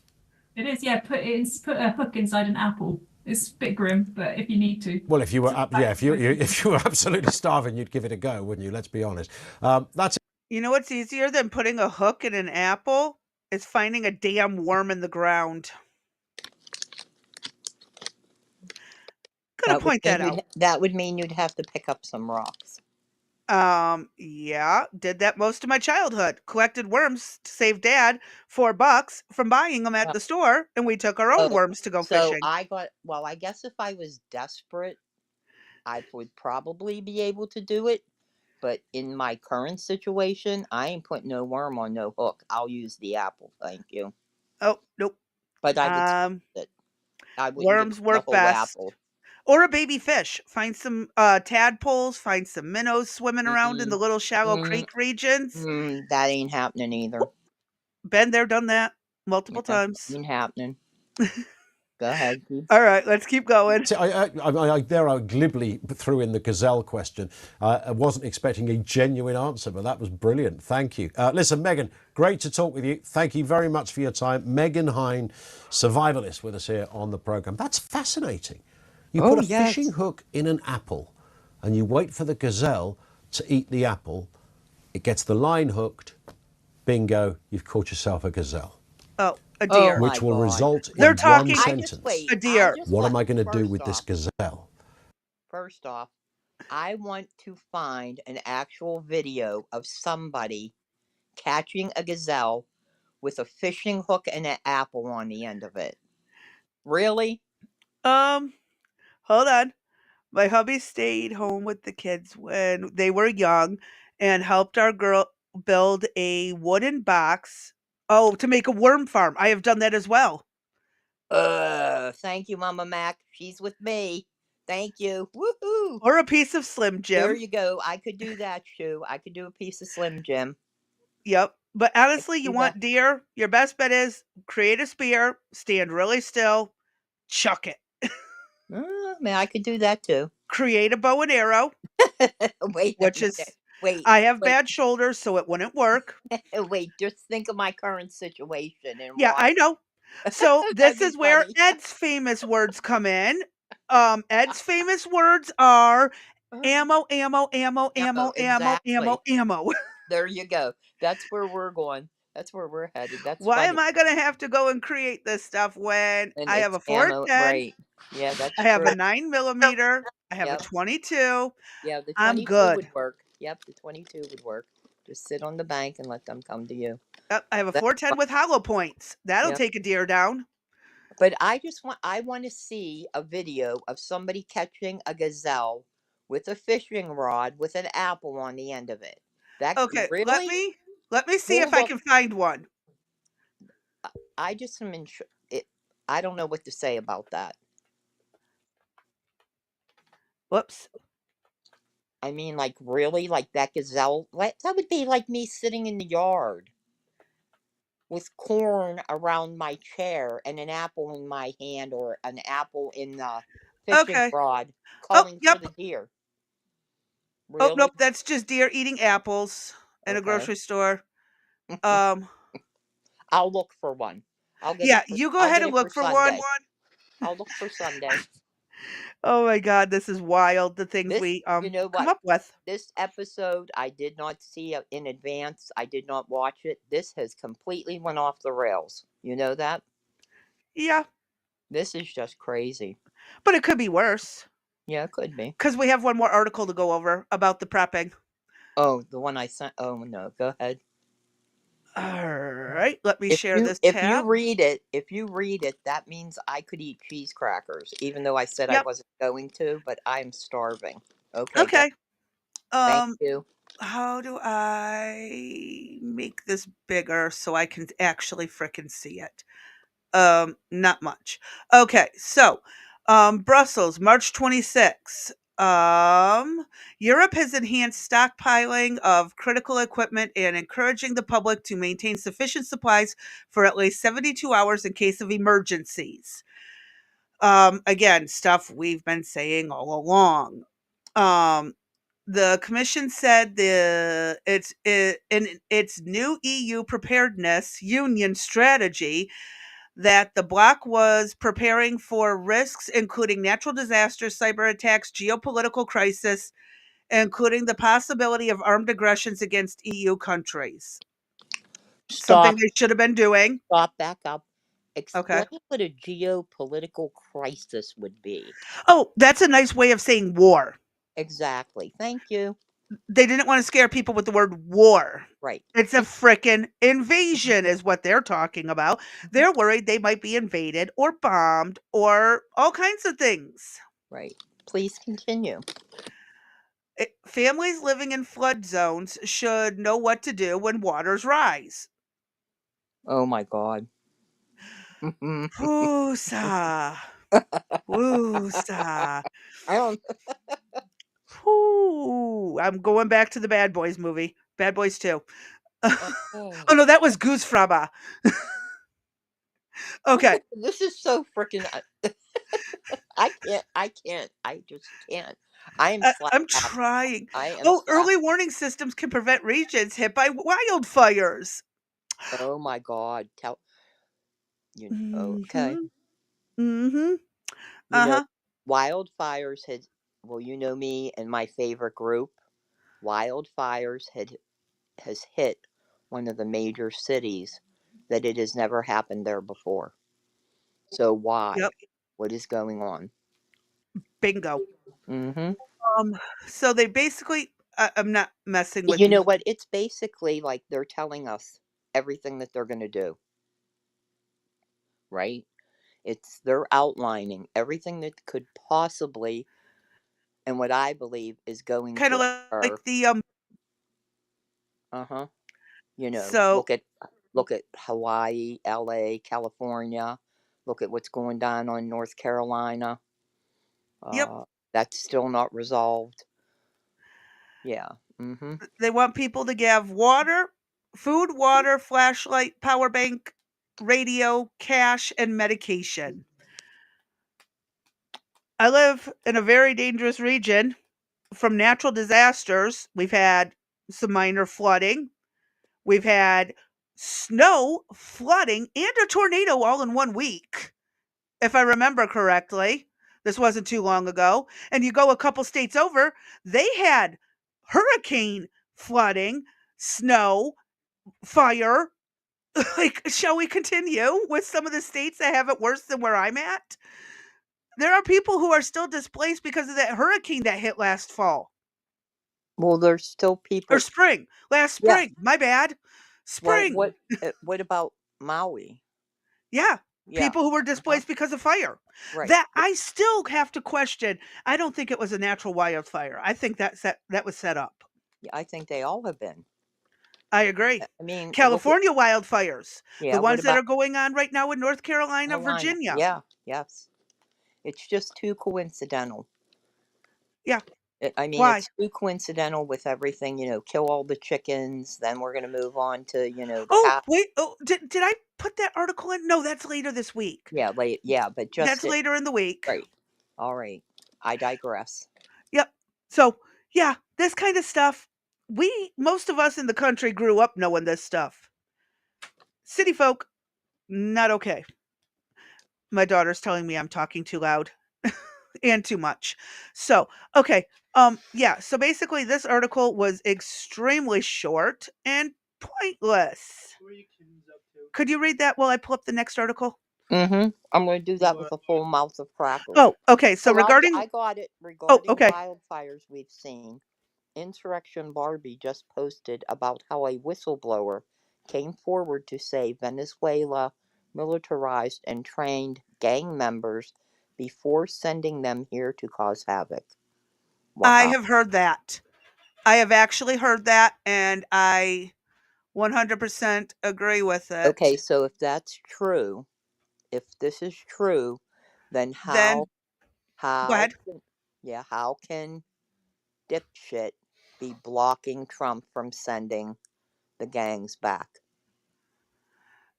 It is, yeah. Put a hook inside an apple. It's a bit grim, but if you need to. Well, if you were if you were absolutely starving, you'd give it a go, wouldn't you? Let's be honest. That's. You know what's easier than putting a hook in an apple? Is finding a damn worm in the ground. Gonna point that out. That would mean you'd have to pick up some rocks. Yeah, did that most of my childhood. Collected worms to save Dad $4 from buying them at the store, and we took our own worms to go fishing. I guess if I was desperate, I would probably be able to do it. But in my current situation, I ain't putting no worm on no hook. I'll use the apple, thank you. Oh, nope. But I would worms work best. Apple. Or a baby fish. Find some tadpoles, find some minnows swimming around in the little shallow creek regions. That ain't happening either. Been there, done that multiple times. Ain't happening. Go ahead. All right, let's keep going. I glibly threw in the gazelle question. I wasn't expecting a genuine answer, but that was brilliant. Thank you. Listen, Megan, great to talk with you. Thank you very much for your time. Megan Hine, survivalist, with us here on the programme. That's fascinating. You put a fishing hook in an apple and you wait for the gazelle to eat the apple. It gets the line hooked. Bingo, you've caught yourself a gazelle. Oh, a deer. Which will result in They're talking one sentence. A deer. What am I going to do with this gazelle? First off, I want to find an actual video of somebody catching a gazelle with a fishing hook and an apple on the end of it. Really? Um, hold on. My hubby stayed home with the kids when they were young and helped our girl build a wooden box. Oh, to make a worm farm. I have done that as well. Thank you, Mama Mac. She's with me. Thank you. Woohoo! Or a piece of Slim There Jim. you go. I could do that, Sue. I could do a piece of Slim Jim. Yep. But I honestly, could you do that. want deer, your best bet is create a spear, stand really still, chuck it. Man, I could do that too. Create a bow and arrow, Wait a which minute. is Wait, I have wait, bad shoulders, so it wouldn't work. wait. Just think of my current situation and Yeah, why. I know. So That'd this be is where funny. Ed's famous words come in. Ed's famous words are ammo, ammo, ammo, Ammo, ammo, ammo, ammo, exactly. ammo. There you go. That's where we're going. That's where we're headed. That's Why funny. am I gonna have to go and create this stuff when And I have it's a ammo, 410, right? Yeah, I that's have a true. 9 millimeter, I have a Yep. 22. Yeah, the I'm 22 would good. work. Yep, the 22 would work. Just sit on the bank and let them come to you. I have a That's 410 fine. with hollow points. That'll Yep. take a deer down. But I want to see a video of somebody catching a gazelle with a fishing rod with an apple on the end of it. That Okay, let really me let me see if hold I up. can find one. I just am it. I don't know what to say about that. Whoops. I mean, like really, like that gazelle. That would be like me sitting in the yard with corn around my chair and an apple in my hand or an apple in the fishing Okay. rod, Oh, calling for yep. the deer. Oh, Really? nope, that's just deer eating apples in a Okay. grocery store. Um, I'll look for one. I'll get yeah, it for you go I'll ahead get and it for look for one. Sunday. I'll look for Sunday. Oh my god, this is wild, the things This, we, you know come what? up with. This episode I did not see in advance. I did not watch it. This has completely went off the rails. You know that? Yeah, This is just crazy. but it could be worse Yeah, it could be. because we have one more article to go over about the prepping. Oh, the one I sent. Oh no, go ahead. Alright, let me share this If you tab. read it, that means I could eat cheese crackers, even though I said I Yep, wasn't going to, but I'm starving. Okay, go. okay. Thank Um, you. how do I make this bigger so I can actually frickin' see it? Not much. Okay, so Brussels, March 26th. Europe has enhanced stockpiling of critical equipment and encouraging the public to maintain sufficient supplies for at least 72 hours in case of emergencies. Again, stuff we've been saying all along. Um, the commission said in its new EU preparedness union strategy that the bloc was preparing for risks including natural disasters, cyber attacks, geopolitical crisis, including the possibility of armed aggressions against EU countries. Something Stop. they should have been doing. Stop. Back up. Okay. Explain what a geopolitical crisis would be. Oh, that's a nice way of saying war. Exactly. Thank you. They didn't want to scare people with the word war. Right. It's a frickin' invasion, is what they're talking about. They're worried they might be invaded or bombed or all kinds of things. Right. Please continue. Families living in flood zones should know what to do when waters rise. Oh my God. Woosa. Woosa. I don't. Whoo. I'm going back to the Bad Boys movie. Bad Boys 2. Oh. Oh no, that was Goose Fraba. Okay. This is so freaking. I can't. I can't. I just can't. I am I'm flabbergasted. trying. I am Oh, flab. early warning systems can prevent regions hit by wildfires. Oh my God. Tell you. Okay. Mhm. Mhm. You know, Uh-huh. wildfires had. Well, you know me and my favorite group. Wildfires has hit one of the major cities that it has never happened there before. So why? Yep. What is going on? Bingo. Mm-hmm. So they basically, I'm not messing with You know these. what? It's basically like they're telling us everything that they're going to do, right? They're outlining everything that could possibly, and what I believe is going Kind of to occur. like the Uh-huh. You know, so look at Hawaii, LA, California. Look at what's going down on North Carolina. yep, That's still not resolved. Yeah. Mm-hmm. they want people to give food, water, flashlight, power bank, radio, cash, and medication. I live in a very dangerous region from natural disasters. We've had some minor flooding. We've had snow, flooding, and a tornado all in 1 week, if I remember correctly. This wasn't too long ago. And you go a couple states over, they had hurricane flooding, snow, fire. Like, shall we continue with some of the states that have it worse than where I'm at? There are people who are still displaced because of that hurricane that hit last fall Well, there's still or people. spring. Last Yeah. spring. My bad. Well, Spring. what about Maui? Yeah. Yeah. People who were Uh-huh. displaced because of fire. Right. That I still have to question. I don't think it was a natural wildfire. I think that was set up. Yeah, I think they all have been. I agree. I mean, look at California wildfires, the what ones that about are going on right now in North Carolina, Carolina? Virginia. Yeah. Yes. It's just too coincidental. Yeah. I mean, Why? it's too coincidental with everything. Kill all the chickens. Then we're going to move on to the Oh, cat. wait. Oh, did I put that article in? No, that's later this week. Yeah. Late. Yeah. But That's just it. later in the week. Right. All right. I digress. Yep. So, yeah, this kind of stuff, most of us in the country grew up knowing this stuff. City folk, not okay. My daughter's telling me I'm talking too loud and too much. So, okay. Yeah, so basically this article was extremely short and pointless. Could you read that while I pull up the next article? Mm-hmm. I'm going to do that with a full mouth of crackers. Oh, okay. So Oh, regarding I got it. Oh, Regarding okay. wildfires we've seen, Insurrection Barbie just posted about how a whistleblower came forward to say Venezuela militarized and trained gang members before sending them here to cause havoc. I Wow. have heard that. I have actually heard that and I 100% agree with Okay, it. so if that's true, if this is true, then Then go how ahead. how can dipshit be blocking Trump from sending the gangs back?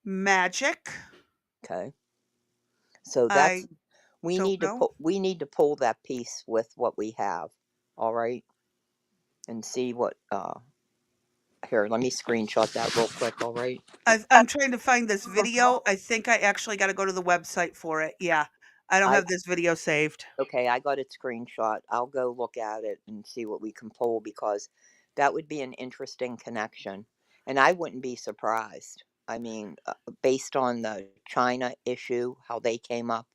Magic. Okay. So I don't know. we need to pull that piece with what we have. All right? And see what here, let me screenshot that real quick, all right? I'm trying to find this video. I think I actually got to go to the website for it. Yeah. I don't I have this video saved. Okay, I got it screenshot. I'll go look at it and see what we can pull because that would be an interesting connection. And I wouldn't be surprised. I mean, based on the China issue, how they came up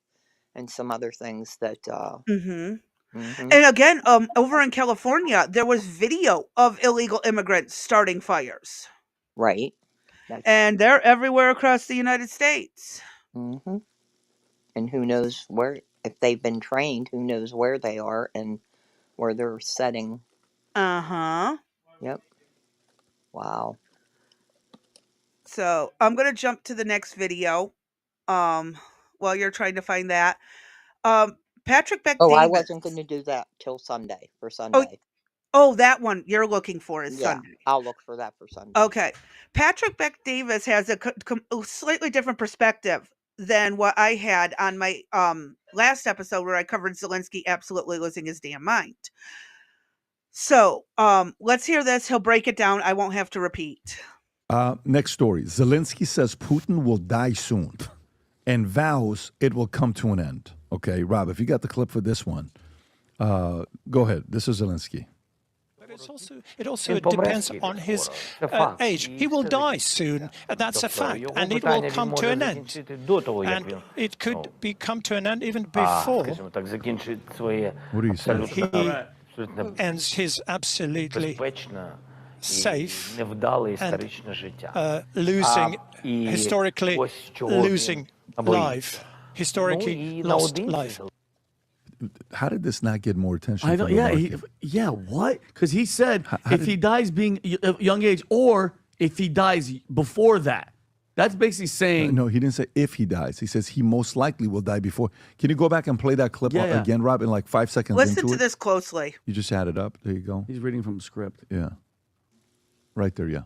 and some other things that Mhm. mhm, And again, over in California, there was video of illegal immigrants starting fires. right. That's And they're everywhere across the United States. mhm. And who knows where, if they've been trained, who knows where they are and where they're setting. Uh-huh. Yep. Wow. So, I'm going to jump to the next video. Um while you're trying to find that. Patrick Beck Oh, I Davis. wasn't going to do that till Sunday for Oh, Sunday. oh, that one you're looking for is Yeah, Sunday. I'll look for that for Sunday. Okay. Patrick Beck Davis has a slightly different perspective than what I had on my last episode where I covered Zelensky absolutely losing his damn mind. So, let's hear this. He'll break it down. I won't have to repeat. Next story. Zelensky says Putin will die soon and vows it will come to an end. Okay, Rob, if you got the clip for this one, go ahead. This is Zelensky. It also depends on his age. He will die soon, and that's a fact, and it will come to an end. And it could come to an end even before What are you saying? he ends his absolutely safe and historically losing life, historically lost life. How did this not get more attention? I don't. from the Yeah, market? what? Because he said How if he dies being a young age, or if he dies before that, that's basically saying. No, he didn't say if he dies. He says he most likely will die before. Can you go back and play that clip Yeah. again, Rob, in like 5 seconds Listen into to it? this closely. You just had it up. There you go. He's reading from the script. Yeah. Right there, yeah.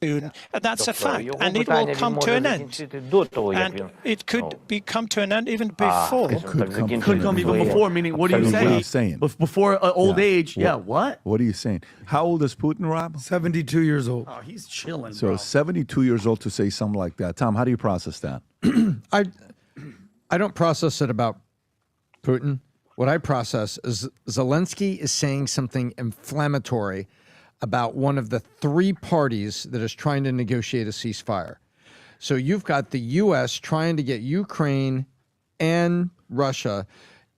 Soon, and that's a fact, and it will come to an end. And it could come to an end even before. Could come even before. Meaning, what are you What are you saying? saying? Before old Yeah. age. Yeah. What? What are you saying? How old is Putin, Rob? 72 years old. Oh, he's chilling. So bro. 72 years old to say something like that. Tom, how do you process that? I don't process it about Putin. What I process is Zelensky is saying something inflammatory about one of the three parties that is trying to negotiate a ceasefire. So you've got the U.S. trying to get Ukraine and Russia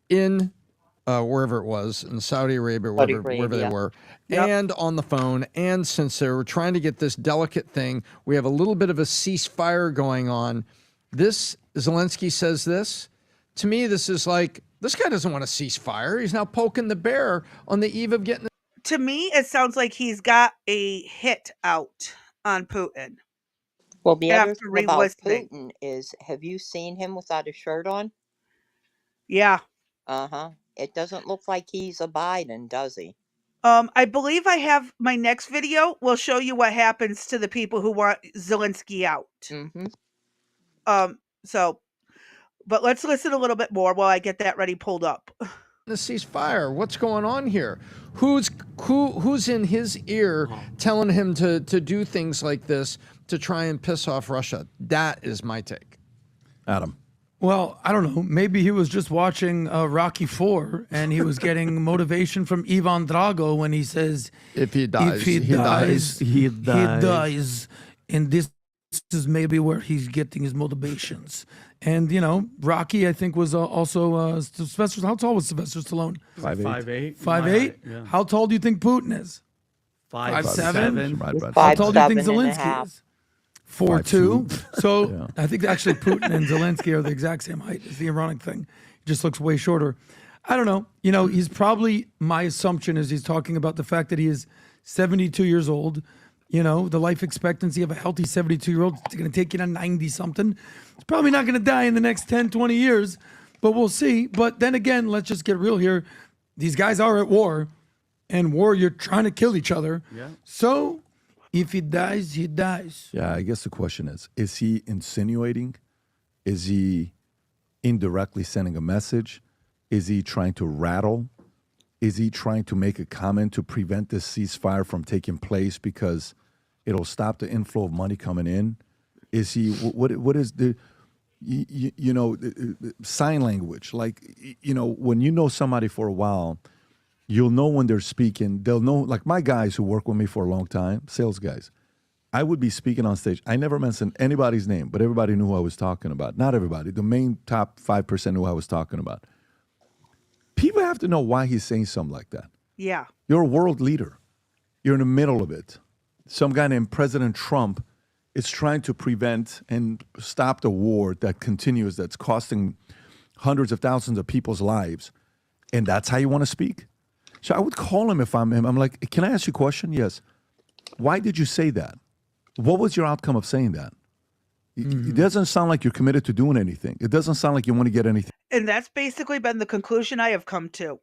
in wherever it was, in Saudi Arabia, wherever they were, and on the phone. And since they were trying to get this delicate thing, we have a little bit of a ceasefire going on. This, Zelensky says this. To me, this is like, this guy doesn't want a ceasefire. He's now poking the bear on the eve of getting. To me, it sounds like he's got a hit out on Putin. Well, the other After thing about re-listening. Putin is, have you seen him without a shirt on? Yeah. It doesn't look like he's a Biden, does he? I believe I have my next video will show you what happens to the people who want Zelensky out. Mm-hmm. But let's listen a little bit more while I get that ready pulled up. The ceasefire. What's going on here? Who's in his ear telling him to do things like this to try and piss off Russia? That is my take. Adam. Well, I don't know. Maybe he was just watching Rocky IV and he was getting motivation from Ivan Drago when he says, If he dies, he dies. And this is maybe where he's getting his motivations. And, you know, Rocky, I think, was also Sylvester. How tall was Sylvester Stallone? 5'8". 5'8"? Yeah. How tall do you think Putin is? 5'7". Right. How tall do you think 5'7" and a Zelensky half. is? 4'2". So Yeah. I think actually Putin and Zelensky are the exact same height. Is the ironic thing. He just looks way shorter. I don't know. You know, he's probably, my assumption is he's talking about the fact that he is 72 years old. You know, the life expectancy of a healthy 72-year-old is going to take you to 90-something. He's probably not going to die in the next 10, 20 years, but we'll see. But then again, let's just get real here. These guys are at war, and war, you're trying to kill each other. Yeah. So if he dies, he dies. Yeah, I guess the question is he insinuating? Is he indirectly sending a message? Is he trying to rattle? Is he trying to make a comment to prevent this ceasefire from taking place because it'll stop the inflow of money coming in? Is he, what is the, sign language? Like, when you know somebody for a while, you'll know when they're speaking. They'll know, like my guys who work with me for a long time, sales guys, I would be speaking on stage. I never mentioned anybody's name, but everybody knew who I was talking about. Not everybody. The main top 5% knew who I was talking about. People have to know why he's saying something like that. Yeah. You're a world leader. You're in the middle of it. Some guy named President Trump is trying to prevent and stop the war that continues, that's costing hundreds of thousands of people's lives. And that's how you want to speak? So I would call him if I'm him. I'm like, can I ask you a question? Yes. Why did you say that? What was your outcome of saying that? It doesn't sound like you're committed to doing anything. It doesn't sound like you want to get anything. And that's basically been the conclusion I have come to.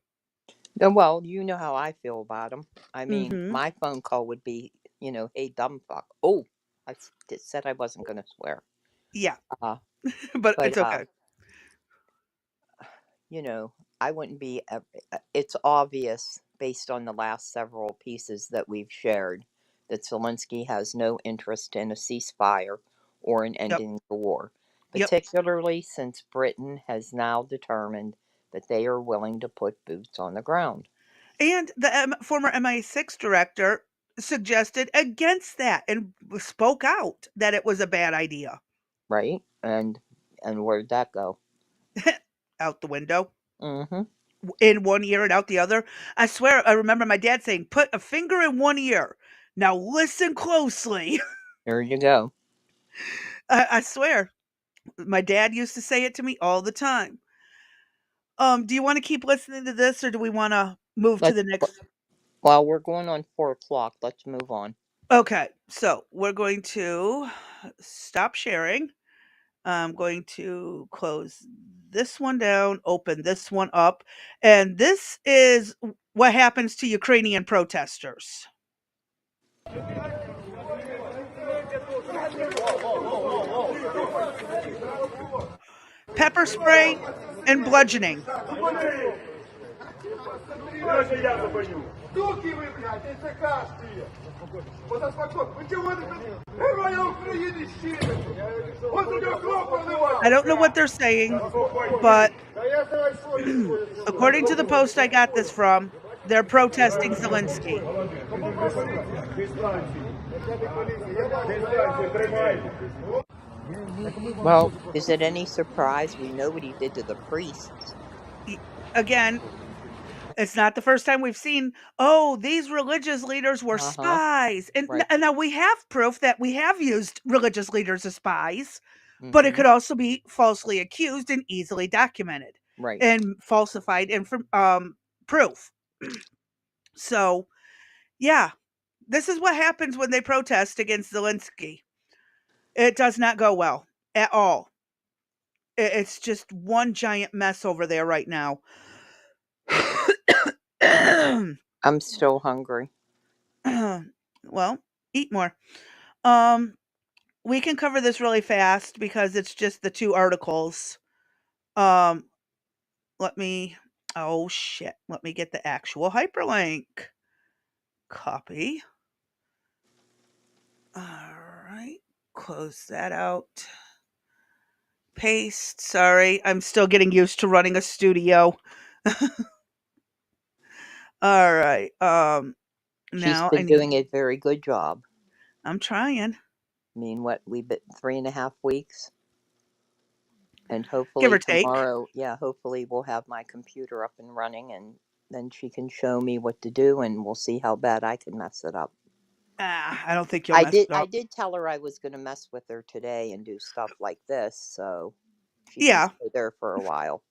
Well, you know how I feel about him. I mean, Mhm. my phone call would be, hey, dumb fuck. Oh, I said I wasn't going to swear. Yeah. Uh, but but, it's okay. I wouldn't be, it's obvious based on the last several pieces that we've shared that Zelensky has no interest in a ceasefire or in ending the war, Yep. particularly since Britain has now determined that they are willing to put boots on the ground. And the former MI6 director suggested against that and spoke out that it was a bad idea. Right? And where'd that go? Out the window. Mm-hmm. In one ear and out the other. I swear, I remember my dad saying, "Put a finger in one ear. Now listen closely." There you go. I swear, my dad used to say it to me all the time. Do you want to keep listening to this, or do we want to move to Let's. the next? Well, we're going on 4 o'clock. Let's move on. Okay, so we're going to stop sharing. I'm going to close this one down, open this one up, and this is what happens to Ukrainian protesters. Pepper spray and bludgeoning. I don't know what they're saying, but according to the post I got this from, they're protesting Zelensky. Well, is it any surprise we know what he did to the priests? Again, it's not the first time we've seen, oh, these religious leaders were spies. And, Right. and now we have proof that we have used religious leaders as spies, but it Mhm. could also be falsely accused and easily documented Right. and falsified proof. So, yeah, this is what happens when they protest against Zelensky. It does not go well at all. It's just one giant mess over there right now. I'm still hungry. Well, eat more. We can cover this really fast because it's just the 2 articles. Let me oh shit. Let me get the actual hyperlink. Copy. All right. Close that out. Paste. Sorry, I'm still getting used to running a studio. All right. She's Now I been need doing a very good job. I'm trying. I mean, what, we've been 3.5 weeks? And Give hopefully or take. tomorrow, hopefully we'll have my computer up and running, and then she can show me what to do, and we'll see how bad I can mess it up. I don't think you'll mess it I up. did tell her I was going to mess with her today and do stuff like this, so she Yeah. can stay there for a while.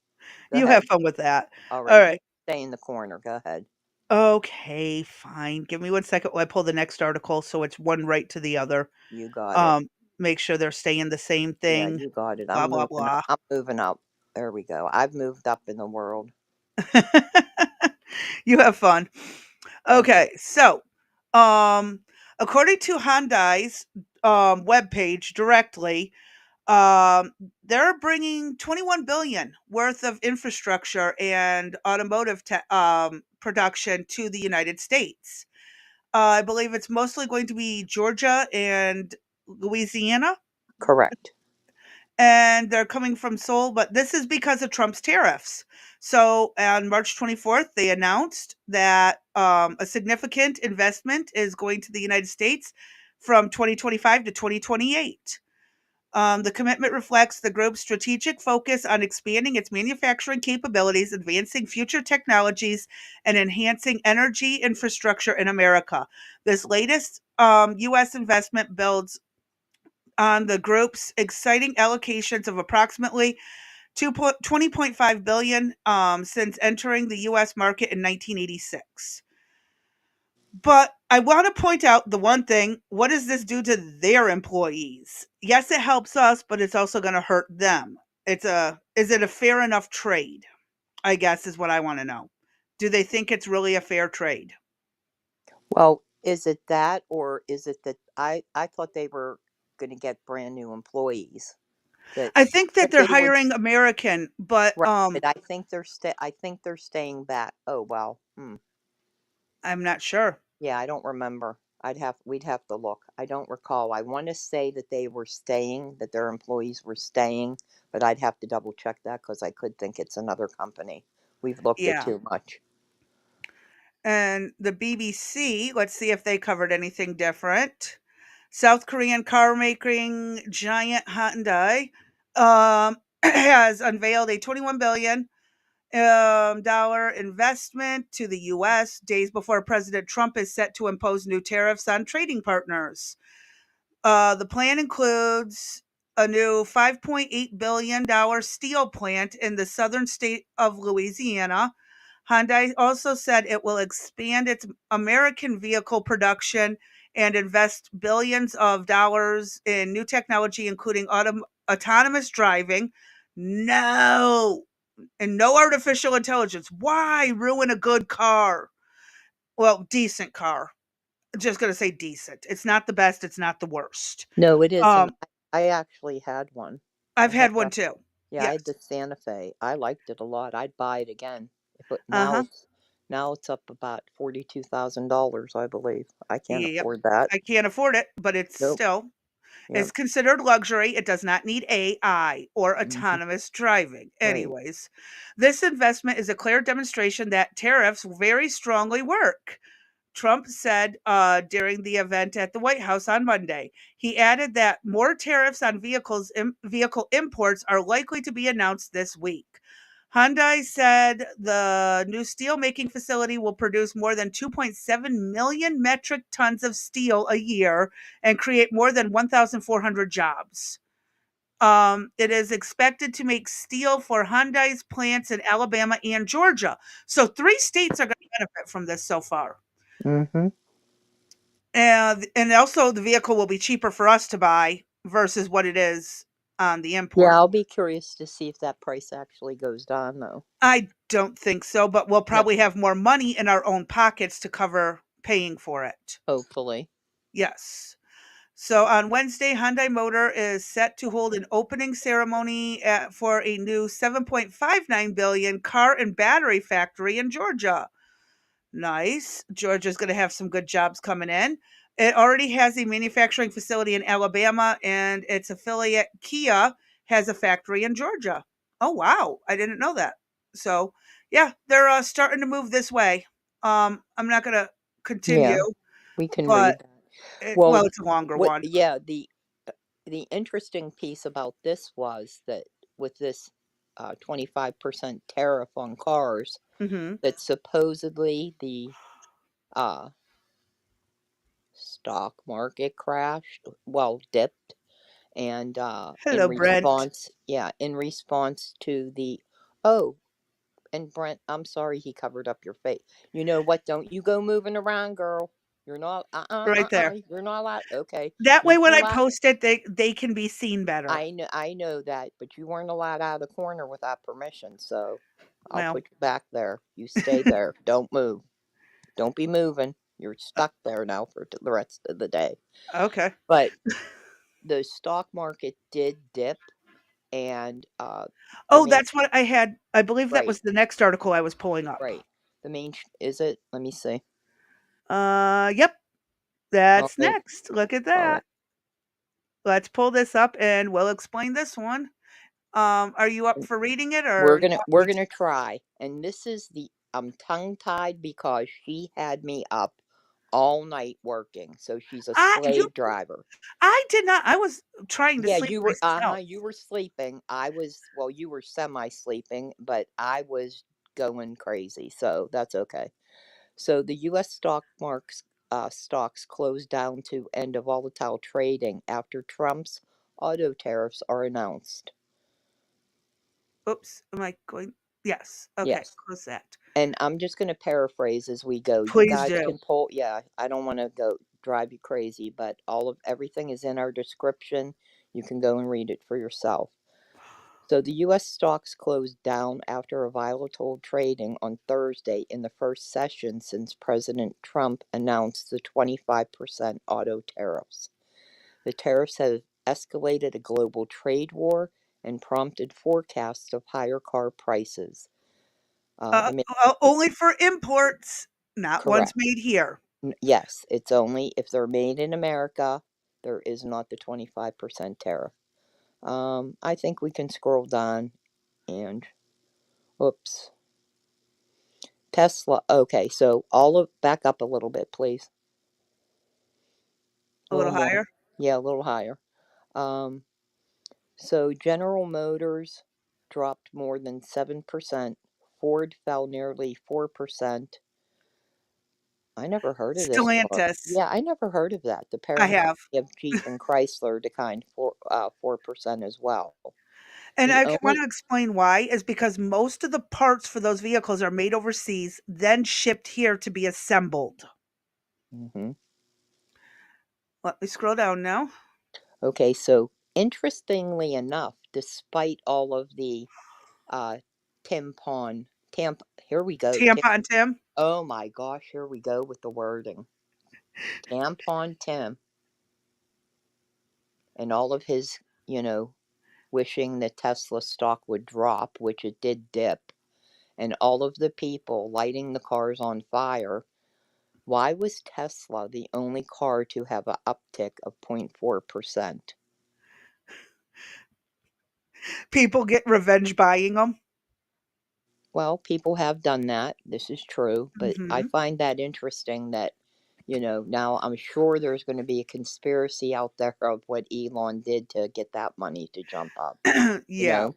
You have fun with that. All All right. right. Stay in the corner. Go ahead. Okay, fine. Give me 1 second while I pull the next article so it's one right to the other. You got it. Make sure they're saying the same Yeah, thing. you got it. Blah blah blah. I'm moving up. There we go. I've moved up in the world. You have fun. Okay, so according to Hyundai's webpage directly, they're bringing 21 billion worth of infrastructure and automotive production to the United States. I believe it's mostly going to be Georgia and Louisiana. Correct. And they're coming from Seoul, but this is because of Trump's tariffs. So on March 24th, they announced that a significant investment is going to the United States from 2025 to 2028. The commitment reflects the group's strategic focus on expanding its manufacturing capabilities, advancing future technologies, and enhancing energy infrastructure in America. This latest U.S. investment builds on the group's exciting allocations of approximately 20.5 billion since entering the U.S. market in 1986. But I want to point out the one thing: what does this do to their employees? Yes, it helps us, but it's also going to hurt them. Is it a fair enough trade? I guess is what I want to know. Do they think it's really a fair trade? Well, is it that, or is it that I thought they were going to get brand new employees? That I think that that they're they would hiring American, but right, but I think they're staying back. Oh well. I'm not sure. Yeah, I don't remember. We'd have to look. I don't recall. I want to say that they were staying, that their employees were staying, but I'd have to double check that because I could think it's another company. We've looked at Yeah. too much. And the BBC, let's see if they covered anything different. South Korean car making giant Hyundai has unveiled a $21 billion dollar investment to the U.S. days before President Trump is set to impose new tariffs on trading partners. The plan includes a new $5.8 billion steel plant in the southern state of Louisiana. Hyundai also said it will expand its American vehicle production and invest billions of dollars in new technology, including autonomous driving. No, and no artificial intelligence. Why ruin a good car? Well, decent car. Just gonna say decent. It's not the best. It's not the worst. No, it isn't. Um, I actually had one. I I've had had one that. too. Yeah, I had Yes. the Santa Fe. I liked it a lot. I'd buy it again. But Uh huh. now it's up about $42,000, I believe. I can't Yep. afford that. I can't afford it, but it's Nope. still Yep. it's considered luxury. It does not need AI or Hmm. autonomous driving. Right. Anyways, this investment is a clear demonstration that tariffs very strongly work. Trump said during the event at the White House on Monday. He added that more tariffs on vehicle imports are likely to be announced this week. Hyundai said the new steel making facility will produce more than 2.7 million metric tons of steel a year and create more than 1,400 jobs. It is expected to make steel for Hyundai's plants in Alabama and Georgia. So 3 states are going to benefit from this so far. Hmm. And also the vehicle will be cheaper for us to buy versus what it is on the Yeah, import. I'll be curious to see if that price actually goes down, though. I don't think so, but we'll Yep. probably have more money in our own pockets to cover paying for it. Hopefully. Yes. So on Wednesday, Hyundai Motor is set to hold an opening ceremony for a new 7.59 billion car and battery factory in Georgia. Nice. Georgia's going to have some good jobs coming in. It already has a manufacturing facility in Alabama, and its affiliate Kia has a factory in Georgia. Oh wow, I didn't know that. So yeah, they're starting to move this way. I'm not going to continue, Yeah, we can but read that. Well, it's a longer what? one. Yeah, the interesting piece about this was that with this 25% tariff on cars, Hmm. that supposedly the uh, stock market crashed, well, dipped, and in Hello, Brent. response, yeah, in response to the, oh, and Brent, I'm sorry he covered up your face. You know what? Don't you go moving around, girl. You're not, Right there. you're not allowed. Okay, That you way, when weren't I allowed. post it, they can be seen better. I know that, but you weren't allowed out of the corner without permission, so I'll Well, put you back there. You stay there. Don't move. Don't be moving. You're stuck there now for the rest of the day. okay. But the stock market did dip, and the Oh, main that's what I had. I believe that right, was the next article I was pulling up. right. The main is it? Let me see. Yep, All that's right, next. Look at all that. right. Let's pull this up and we'll explain this one. Are you up for reading it or you want We're me to? gonna try, and this is the I'm tongue tied because she had me up all night working, so she's a You slave driver. I did not. I was trying to Yeah, sleep you were myself. you were sleeping. I was well, you were semi sleeping, but I was going crazy, so that's okay. So the US stocks closed down to end of volatile trading after Trump's auto tariffs are announced. Oops, am I going? Yes. Okay, Yes. close that. And I'm just going to paraphrase as we go. You Please guys do. can pull, yeah, I don't want to go drive you crazy, but everything is in our description. You can go and read it for yourself. So the US stocks closed down after a volatile trading on Thursday in the first session since President Trump announced the 25% auto tariffs. The tariffs have escalated a global trade war and prompted forecasts of higher car prices. Uh, The Only for imports, not ones correct. made here. Yes, it's only if they're made in America, there is not the 25% tariff. I think we can scroll down and, whoops. Tesla. Okay, so back up a little bit, please. A little more. higher. Yeah, a little higher. So General Motors dropped more than 7%. Ford fell nearly 4%. I never heard of this car. Stellantis. Yeah, I never heard of that. The I parent have. company of Jeep and Chrysler declined 4% as well. And The I want only to explain why is because most of the parts for those vehicles are made overseas, then shipped here to be assembled. Mhm. Let me scroll down now. Okay, so interestingly enough, despite all of the tampon, here we go. Tampon Tim. Oh my gosh, here we go with the wording. Tampon Tim and all of his, wishing that Tesla stock would drop, which it did dip, and all of the people lighting the cars on fire. Why was Tesla the only car to have an uptick of 0.4%? People get revenge buying them. Well, people have done that. This is true. But I Mm-hmm. find that interesting that, now I'm sure there's going to be a conspiracy out there of what Elon did to get that money to jump up, Yeah,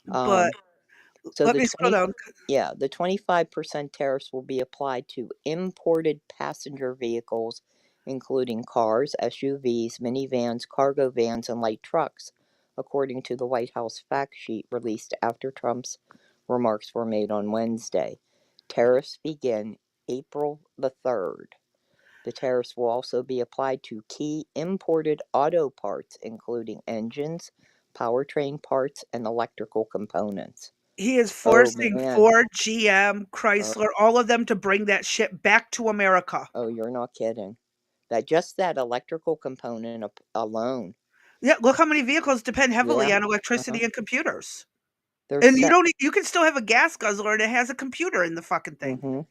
but So let the me scroll 20, down. yeah, the 25% tariffs will be applied to imported passenger vehicles, including cars, SUVs, minivans, cargo vans, and light trucks, according to the White House fact sheet released after Trump's remarks were made on Wednesday. Tariffs begin April the 3rd. The tariffs will also be applied to key imported auto parts, including engines, powertrain parts, and electrical components. He is Oh forcing man. Ford, GM, Oh, Chrysler, all of them to bring that shit back to America. oh, you're not kidding. That electrical component alone. Yeah, look how many vehicles depend heavily Yeah. on Uh-huh. electricity and computers. There's And set. you can still have a gas guzzler and it has a computer in the fucking thing. Mm-hmm.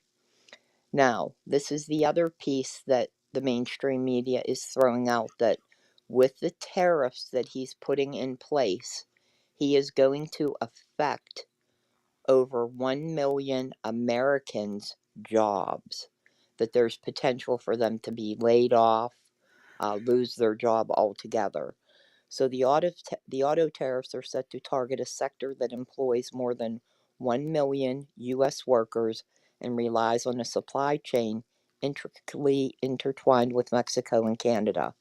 Now, this is the other piece that the mainstream media is throwing out, that with the tariffs that he's putting in place, he is going to affect over 1 million Americans' jobs, that there's potential for them to be laid off, lose their job altogether. So the auto tariffs are set to target a sector that employs more than 1 million U.S. workers and relies on a supply chain intricately intertwined with Mexico and Canada.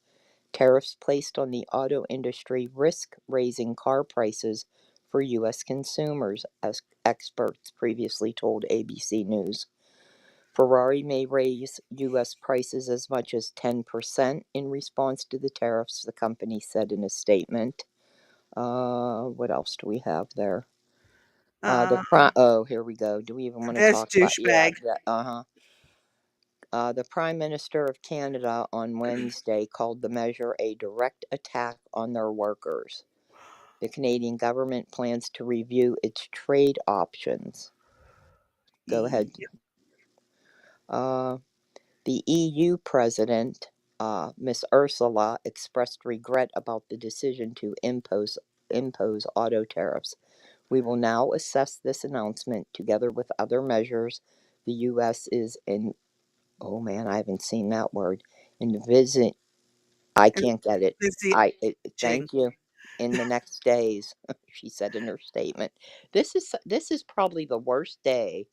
Tariffs placed on the auto industry risk raising car prices for U.S. consumers, as experts previously told ABC News. Ferrari may raise U.S. prices as much as 10% in response to the tariffs, the company said in a statement. What else do we have there? Here we go. Do we even want to This talk about? Yeah, douchebag. the Prime Minister of Canada on Wednesday called the measure a direct attack on their workers. The Canadian government plans to review its trade options. Go ahead. The EU president, Miss Ursula, expressed regret about the decision to impose auto tariffs. We will now assess this announcement together with other measures the U.S. is in. Oh man, I haven't seen that word. Envision. I can't get it. Thank you. In the next days, she said in her statement. This is probably the worst day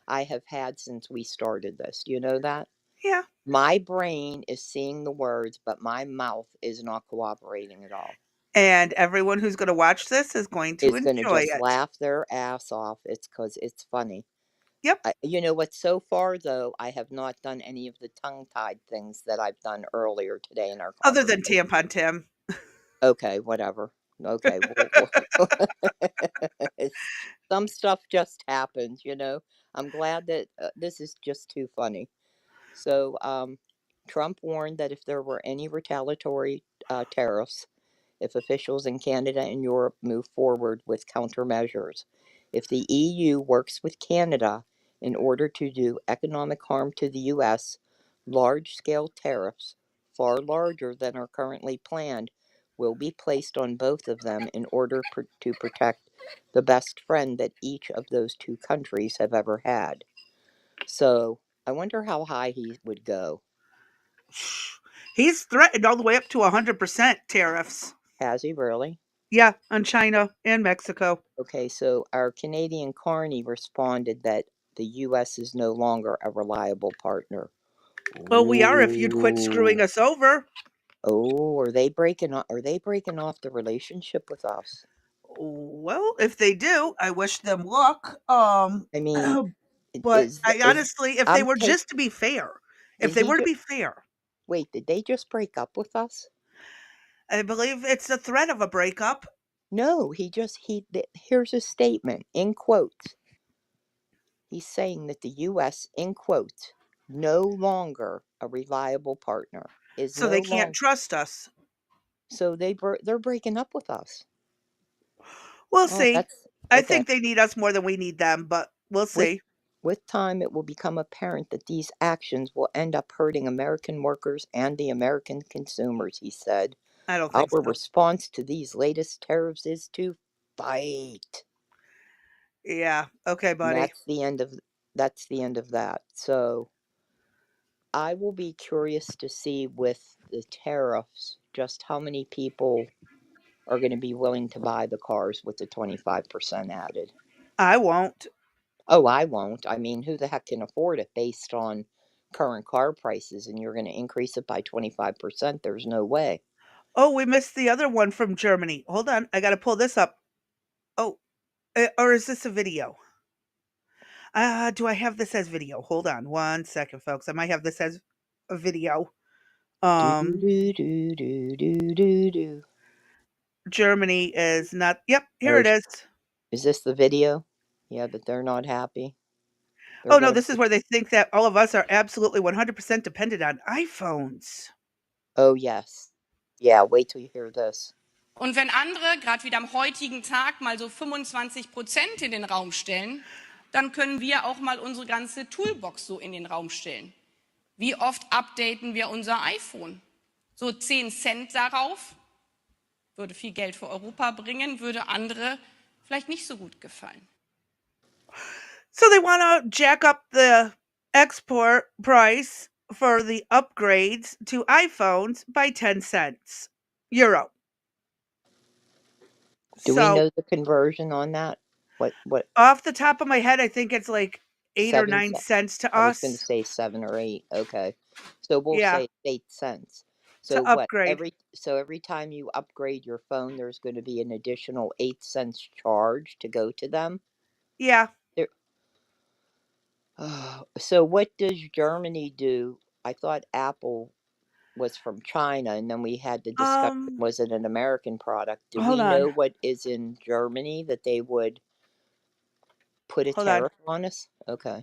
I have had since we started this. Do you know that? Yeah. My brain is seeing the words, but my mouth is not cooperating at all. And everyone who's going to watch this is going to It's going to enjoy just it. laugh their ass off. It's because it's funny. Yep. You know what? So far, though, I have not done any of the tongue-tied things that I've done earlier today in our Other than conversation. Tampon Tim. Okay, whatever. Okay, some stuff just happens, I'm glad that this is just too funny. So, Trump warned that if there were any retaliatory tariffs, if officials in Canada and Europe move forward with countermeasures, if the EU works with Canada in order to do economic harm to the U.S., large-scale tariffs, far larger than are currently planned, will be placed on both of them in order to protect the best friend that each of those two countries have ever had. So I wonder how high he would go. He's threatened all the way up to 100% tariffs. Has he really? Yeah, on China and Mexico. Okay, so our Canadian Carney responded that the U.S. is no longer a reliable partner. Well, we are if you'd quit screwing Ooh. us over. Oh, are they breaking off? Are they breaking off the relationship with us? Well, if they do, I wish them luck. I mean, But I honestly, if they I'm were take. just to be fair, if Did they he were to just be fair, wait? Did they just break up with us? I believe it's a threat of a breakup. No, here's a statement in quotes. He's saying that the U.S. in quotes no longer a reliable partner is So no they can't longer. trust us. So they're breaking up with us. We'll Oh, see. that's I okay. think they need us more than we need them, but we'll With see. with time, it will become apparent that these actions will end up hurting American workers and the American consumers, he said. I don't think Our so. response to these latest tariffs is to fight. Yeah. Okay, And buddy. that's the end of that. So I will be curious to see with the tariffs just how many people are going to be willing to buy the cars with the 25% added. I won't. Oh, I won't. I mean, who the heck can afford it based on current car prices and you're going to increase it by 25%? There's no way. Oh, we missed the other one from Germany. Hold on. I got to pull this up. Oh, or is this a video? Do I have this as video? Hold on 1 second, folks. I might have this as a video. Do, do, do, do, do, do, do. Germany is not. Yep, here Or it is. is this the video? Yeah, but they're not happy. They're Oh no, going this is to. where they think that all of us are absolutely 100% dependent on iPhones. Oh, yes. Yeah, wait till you hear this. Und wenn andere, gerade wieder am heutigen Tag, mal so 25% in den Raum stellen, dann können wir auch mal unsere ganze Toolbox so in den Raum stellen. Wie oft updaten wir unser iPhone? So 10 Cent darauf, würde viel Geld für Europa bringen, würde andere vielleicht nicht so gut gefallen. So they want to jack up the export price for the upgrades to iPhones by 10 cents. Euro. Do we So know the conversion on that? What off the top of my head, I think it's like 8 or 9 cents? cents to I was going to us. say 7 or 8. Okay. So we'll Yeah, say 8 cents. to So what? upgrade. Every time you upgrade your phone, there's going to be an additional 8 cents charge to go to them. Yeah. There, so what does Germany do? I thought Apple was from China, and then we had the discussion, was it an American product? Do Hold we on. know what is in Germany that they would put a Hold on. tariff on us? Okay.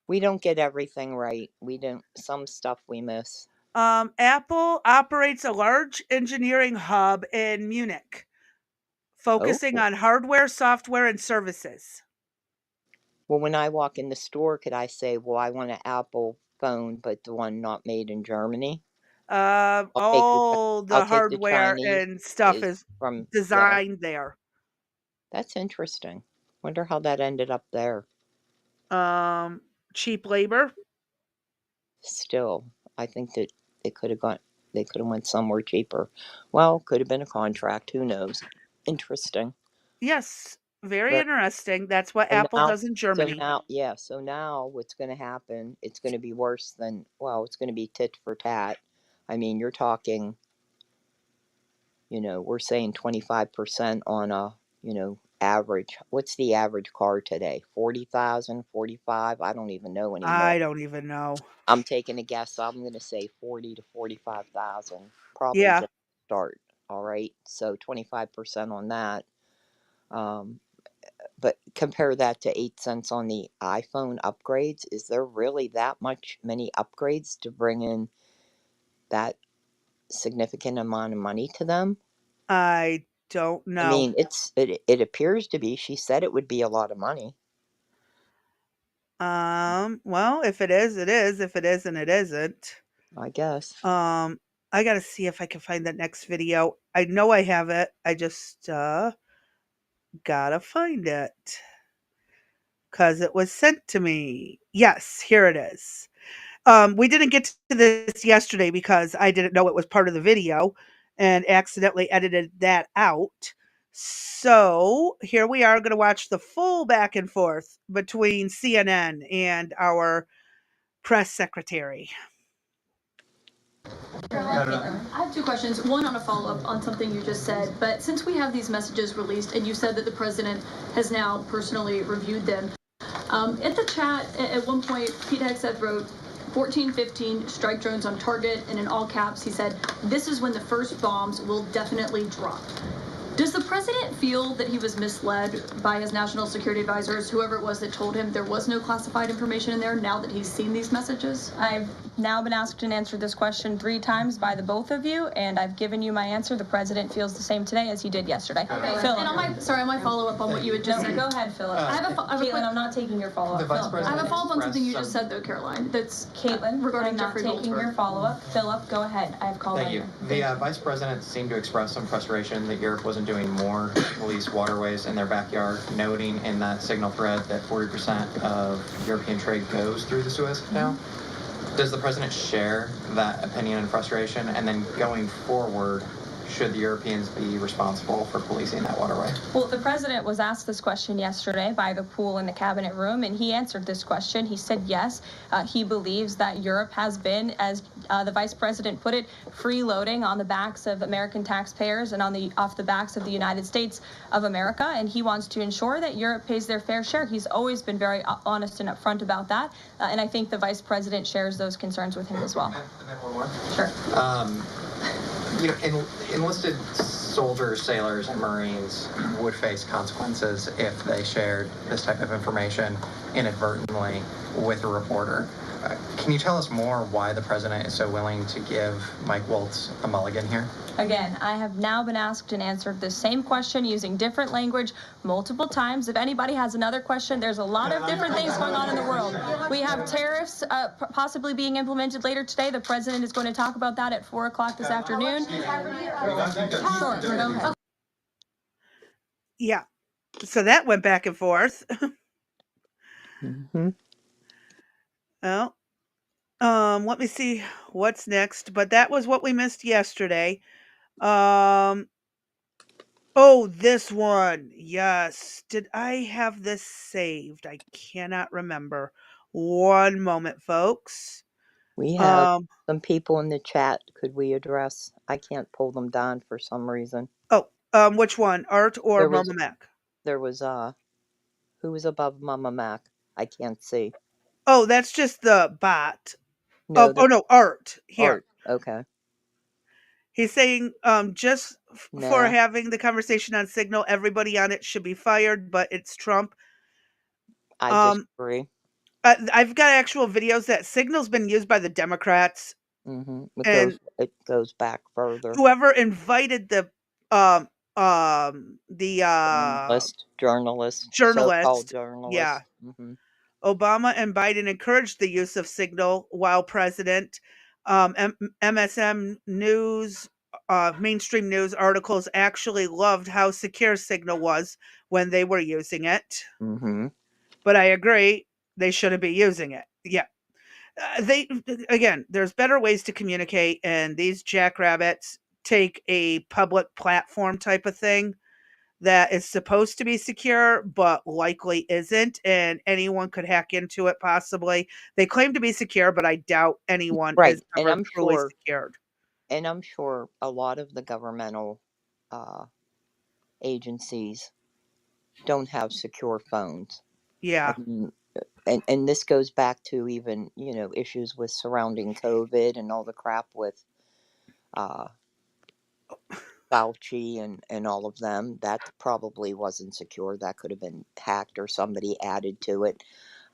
We don't get everything right. We don't. Some stuff we miss. Apple operates a large engineering hub in Munich, focusing Oh. on hardware, software, and services. Well, when I walk in the store, could I say, well, I want an Apple phone, but the one not made in Germany? All I'll the take the hardware Chinese and stuff is is from there. designed there. That's interesting. Wonder how that ended up there. Cheap labor. Still, I think that they could have went somewhere cheaper. Well, could have been a contract. Who knows? Interesting. Yes, very But interesting. That's what so Apple now, does in Germany. so now what's going to happen? It's going to be worse than it's going to be tit for tat. I mean, you're talking. We're saying 25% on a average. What's the average car today? 40,000, 45? I don't even know anymore. I don't even know. I'm taking a guess. I'm going to say 40 to 45,000. Probably Yeah. just start. All right. So 25% on that. But compare that to 8 cents on the iPhone upgrades. Is there really that many upgrades to bring in that significant amount of money to them? I don't know. I mean, it appears to be. She said it would be a lot of money. Well, if it is, it is. If it isn't, it isn't. I guess. I gotta see if I can find that next video. I know I have it. I just Gotta find it. Because it was sent to me. Yes, here it is. We didn't get to this yesterday because I didn't know it was part of the video and accidentally edited that out. So here we are going to watch the full back and forth between CNN and our press secretary. I have two questions. One on a follow-up on something you just said, but since we have these messages released and you said that the president has now personally reviewed them, at the chat, at one point, Pete Hegseth wrote 1415 strike drones on target, and in all caps, he said, "This is when the first bombs will definitely drop." Does the president feel that he was misled by his national security advisors, whoever it was that told him there was no classified information in there, now that he's seen these messages? I've now been asked and answered this question 3 times by the both of you, and I've given you my answer. The president feels the same today as he did yesterday. Okay. Philip. And on my follow-up on what you had just said. Go ahead, Philip. Caitlin, I'm not taking your follow-up. I have a follow-up on something you just said, though, Caroline. That's Caitlin, regarding I'm not Jeffrey taking Goldsberg. your follow-up. Philip, go ahead. I have called on you. The vice president seemed to express some frustration that Europe wasn't doing more to police waterways in their backyard, noting in that signal thread that 40% of European trade goes through the Suez Canal. Does the president share that opinion and frustration? And then going forward, should the Europeans be responsible for policing that waterway? Well, the president was asked this question yesterday by the pool in the cabinet room, and he answered this question. He said yes, he believes that Europe has been, as the vice president put it, freeloading on the backs of American taxpayers and off the backs of the United States of America, and he wants to ensure that Europe pays their fair share. He's always been very honest and upfront about that, and I think the vice president shares those concerns with him as well. And then one more. Sure. Enlisted soldiers, sailors, and Marines would face consequences if they shared this type of information inadvertently with a reporter. Can you tell us more why the president is so willing to give Mike Waltz a mulligan here? Again, I have now been asked and answered the same question using different language multiple times. If anybody has another question, there's a lot of different things going on in the world. We have tariffs possibly being implemented later today. The president is going to talk about that at 4 o'clock this afternoon. Sure, go ahead. Yeah. So that went back and forth. Mm-hmm. Well, let me see what's next. But that was what we missed yesterday. Oh, this one. Yes. Did I have this saved? I cannot remember. One moment, folks. We have some people in the chat. Could we address? I can't pull them down for some reason. Oh, which one? Art or Mama Mac? There was who was above Mama Mac? I can't see. Oh, that's just the bot. No, no, Art. Here. Art. Okay. He's saying just for having the conversation on Signal, everybody on it should be fired, but it's Trump. I disagree. I've got actual videos that Signal's been used by the Democrats. Mm-hmm. It goes back further. Whoever invited the journalist, so-called journalist. Yeah. Mm-hmm. Obama and Biden encouraged the use of Signal while president. MSM News, mainstream news articles actually loved how secure Signal was when they were using it. Mm-hmm. But I agree, they shouldn't be using it. Yeah. There's better ways to communicate, and these jackrabbits take a public platform type of thing that is supposed to be secure, but likely isn't, and anyone could hack into it possibly. They claim to be secure, but I doubt anyone is ever truly secured. And I'm sure a lot of the governmental agencies don't have secure phones. Yeah. And this goes back to even, issues with surrounding COVID and all the crap with Fauci and all of them. That probably wasn't secure. That could have been hacked or somebody added to it.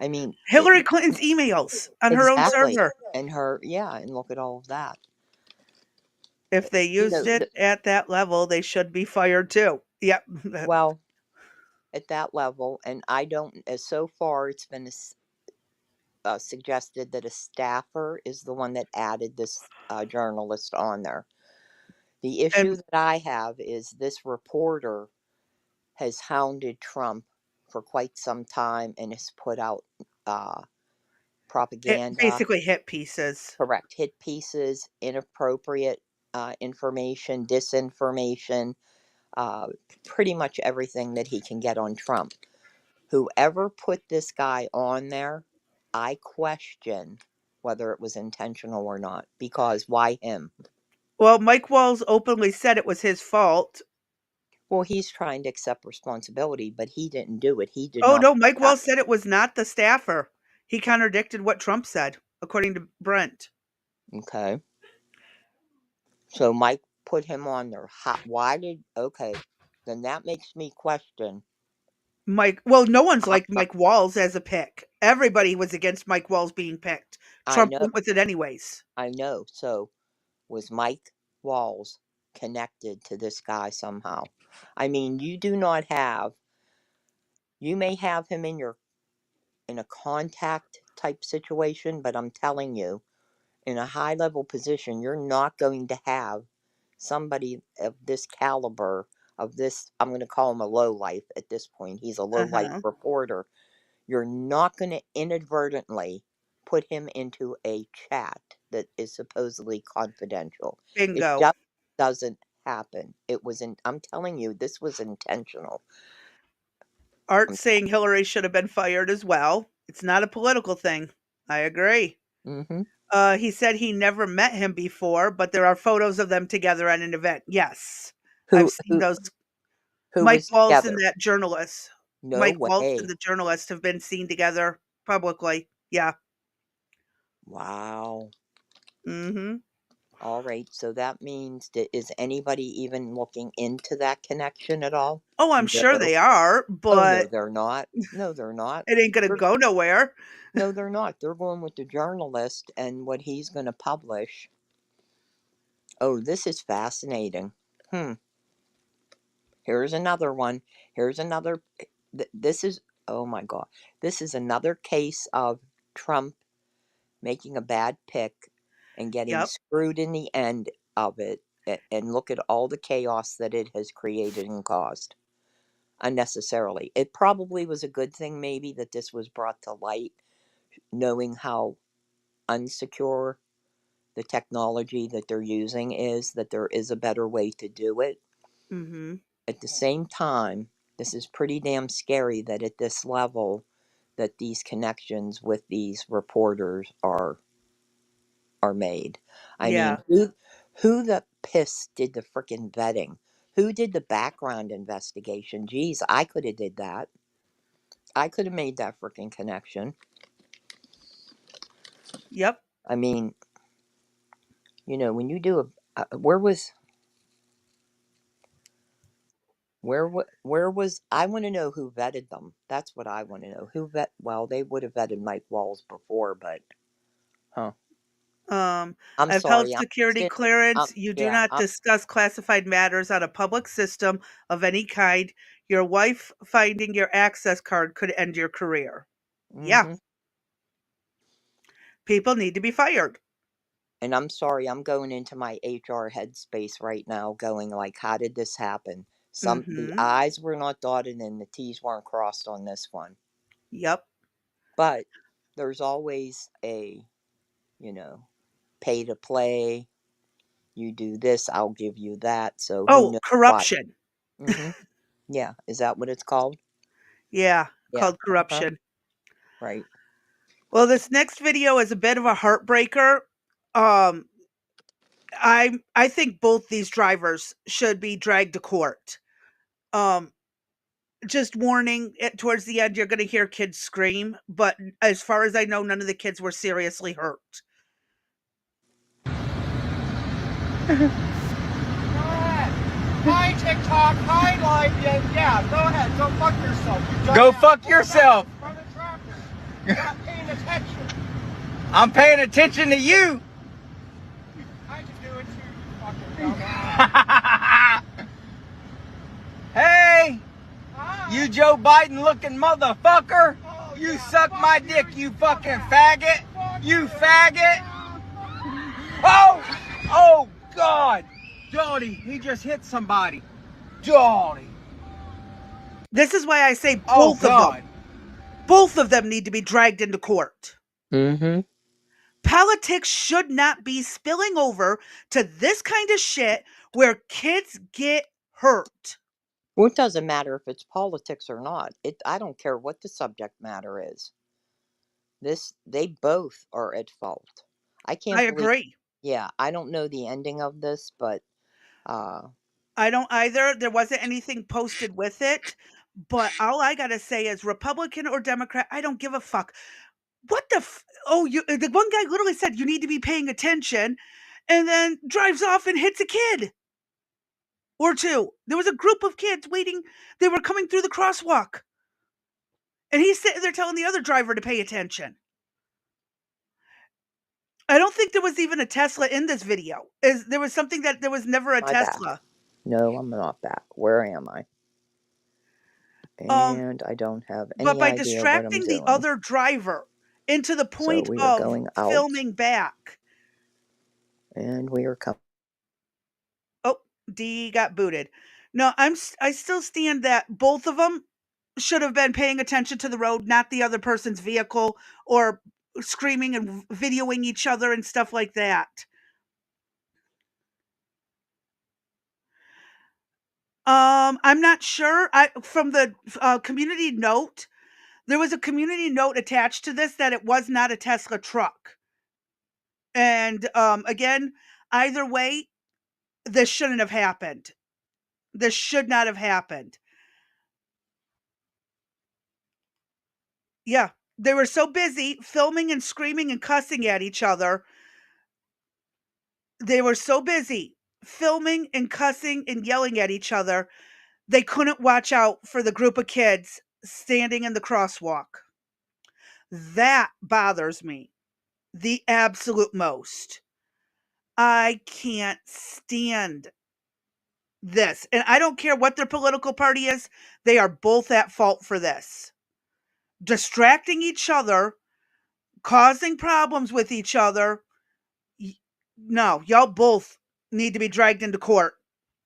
I mean, Hillary Clinton's emails on her own server. And and look at all of that. If they used it at that level, they should be fired too. Yep. Well, at that level, and so far it's been suggested that a staffer is the one that added this journalist on there. The issue that I have is this reporter has hounded Trump for quite some time and has put out It propaganda, basically hit pieces. correct, hit pieces, inappropriate information, disinformation, pretty much everything that he can get on Trump. Whoever put this guy on there, I question whether it was intentional or not, because why him? Well, Mike Walls openly said it was his fault. Well, he's trying to accept responsibility, but he didn't do it. He did Oh, not. no, Mike Walls said it was not the staffer. He contradicted what Trump said, according to Brent. Okay. So Mike put him on there. Okay, then that makes me question. Well, no one's like Mike Walls as a pick. Everybody was against Mike Walls being picked. Trump went with it anyways. I know. So was Mike Walls connected to this guy somehow? I mean, you may have him in a contact type situation, but I'm telling you, in a high level position, you're not going to have somebody of this caliber, of this, I'm going to call him a lowlife at this point. He's a lowlife reporter. You're not going to inadvertently put him into a chat that is supposedly confidential. Bingo. It just doesn't happen. I'm telling you, this was intentional. Art's saying Hillary should have been fired as well. It's not a political thing. I agree. Mm-hmm. He said he never met him before, but there are photos of them together at an event. Yes. I've seen those. Mike Walls and that journalist. No Mike way. Waltz and the journalist have been seen together publicly. Yeah. Wow. Mm-hmm. All right. So that means is anybody even looking into that connection at all? Oh, I'm sure they are, but no, they're not. No, they're not. It ain't gonna go nowhere. No, they're not. They're going with the journalist and what he's going to publish. Oh, this is fascinating. Here's another one. Here's another. This is, oh my God. This is another case of Trump making a bad pick and getting screwed in the end of it. And look at all the chaos that it has created and caused unnecessarily. It probably was a good thing, maybe, that this was brought to light, knowing how unsecure the technology that they're using is, that there is a better way to do it. Mm-hmm. At the same time, this is pretty damn scary that at this level that these connections with these reporters are made. I mean, who the piss did the frickin' vetting? Who did the background investigation? Geez, I could have did that. I could have made that frickin' connection. Yep. I mean, when you do where was I want to know who vetted them. That's what I want to know. Well, they would have vetted Mike Walls before, but I've held security clearance. You do not discuss classified matters on a public system of any kind. Your wife finding your access card could end your career. Mm-hmm. Yeah. People need to be fired. And I'm sorry, I'm going into my HR headspace right now, going like, how did this happen? The I's were not dotted and the T's weren't crossed on this one. Yep. But there's always a, pay to play. You do this, I'll give you that. So corruption. Mm-hmm. Yeah, is that what it's called? Yeah, called corruption. Right. Well, this next video is a bit of a heartbreaker. I think both these drivers should be dragged to court. Just warning, towards the end, you're going to hear kids scream. But as far as I know, none of the kids were seriously hurt. Hi, TikTok. Hi, Live. Yeah, go ahead. Go fuck yourself. Go fuck yourself. You're not paying attention. I'm paying attention to you. I can do it too, you fucking dumbass. Hey, you Joe Biden looking motherfucker. You suck my dick, you fucking faggot. You faggot. Oh, God. Jody, he just hit somebody. Jody. This is why I say Oh, both of them. Both of them need to be dragged into court. Mm-hmm. Politics should not be spilling over to this kind of shit where kids get hurt. Well, it doesn't matter if it's politics or not. I don't care what the subject matter is. They both are at fault. I can't I believe. agree. Yeah, I don't know the ending of this, but I don't either. There wasn't anything posted with it, but all I gotta say is Republican or Democrat, I don't give a fuck. What the the one guy literally said you need to be paying attention and then drives off and hits a kid or two. There was a group of kids waiting. They were coming through the crosswalk. And he's sitting there telling the other driver to pay attention. I don't think there was even a Tesla in this video. There was something that there was never a my back. Tesla. No, I'm not back. Where am I? And I don't have But any by idea what I'm distracting the doing. other driver into the So point we are of going out. filming back. And we are coming. Oh, D got booted. No, I still stand that both of them should have been paying attention to the road, not the other person's vehicle or screaming and videoing each other and stuff like that. I'm not sure. From the community note, there was a community note attached to this that it was not a Tesla truck. And again, either way, this shouldn't have happened. This should not have happened. Yeah, they were so busy filming and screaming and cussing at each other. They were so busy filming and cussing and yelling at each other, they couldn't watch out for the group of kids standing in the crosswalk. That bothers me the absolute most. I can't stand this. And I don't care what their political party is, they are both at fault for this. Distracting each other, causing problems with each other. No, y'all both need to be dragged into court.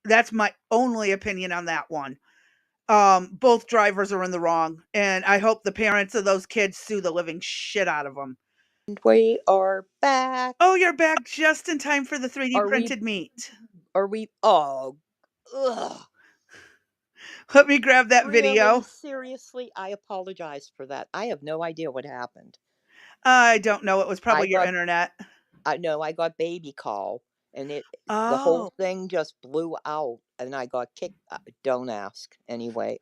That's my only opinion on that one. Both drivers are in the wrong, and I hope the parents of those kids sue the living shit out of them. We are back. Oh, you're back just in time for the 3D printed meat. Oh, ugh. Let me grab that Really? video. Seriously, I apologize for that. I have no idea what happened. I don't know. It was probably your internet. I know. I got baby call, and the Oh. whole thing just blew out, and I got kicked. Don't ask. Anyway,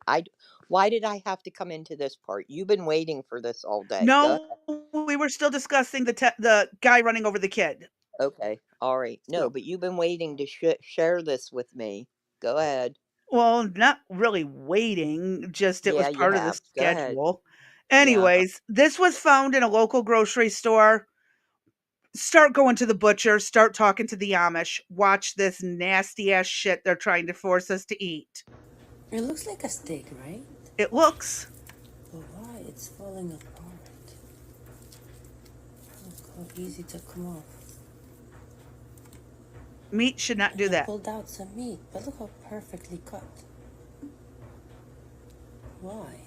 why did I have to come into this part? You've been waiting for this all day. No, we were still discussing the guy running over the kid. Okay. All right. No, but you've been waiting to share this with me. Go ahead. Well, not really waiting, just it was Yeah, you part of the have. Go ahead. schedule. Anyways, this was found in a local grocery store. Start going to the butcher, start talking to the Amish. Watch this nasty ass shit they're trying to force us to eat. It looks like a steak, right? It looks. But why? It's falling apart. Look how easy to come off. Meat should not do that. I pulled out some meat, but look how perfectly cut. Why?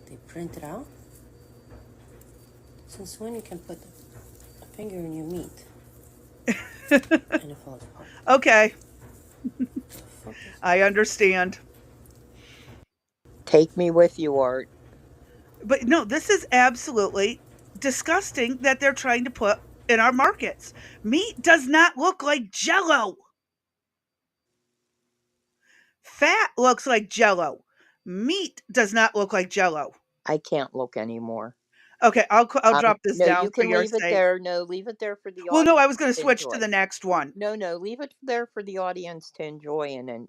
They print it out? Since when you can put a finger in your meat? And it falls apart. Okay. I understand. Take me with you, Art. But no, this is absolutely disgusting that they're trying to put in our markets. Meat does not look like Jell-O. Fat looks like Jell-O. Meat does not look like Jell-O. I can't look anymore. Okay, I'll drop this no, down you can for your leave it sake. there. No, leave it there for the audience. Well, no, I was going to switch to the next one. No, leave it there for the audience to enjoy, and then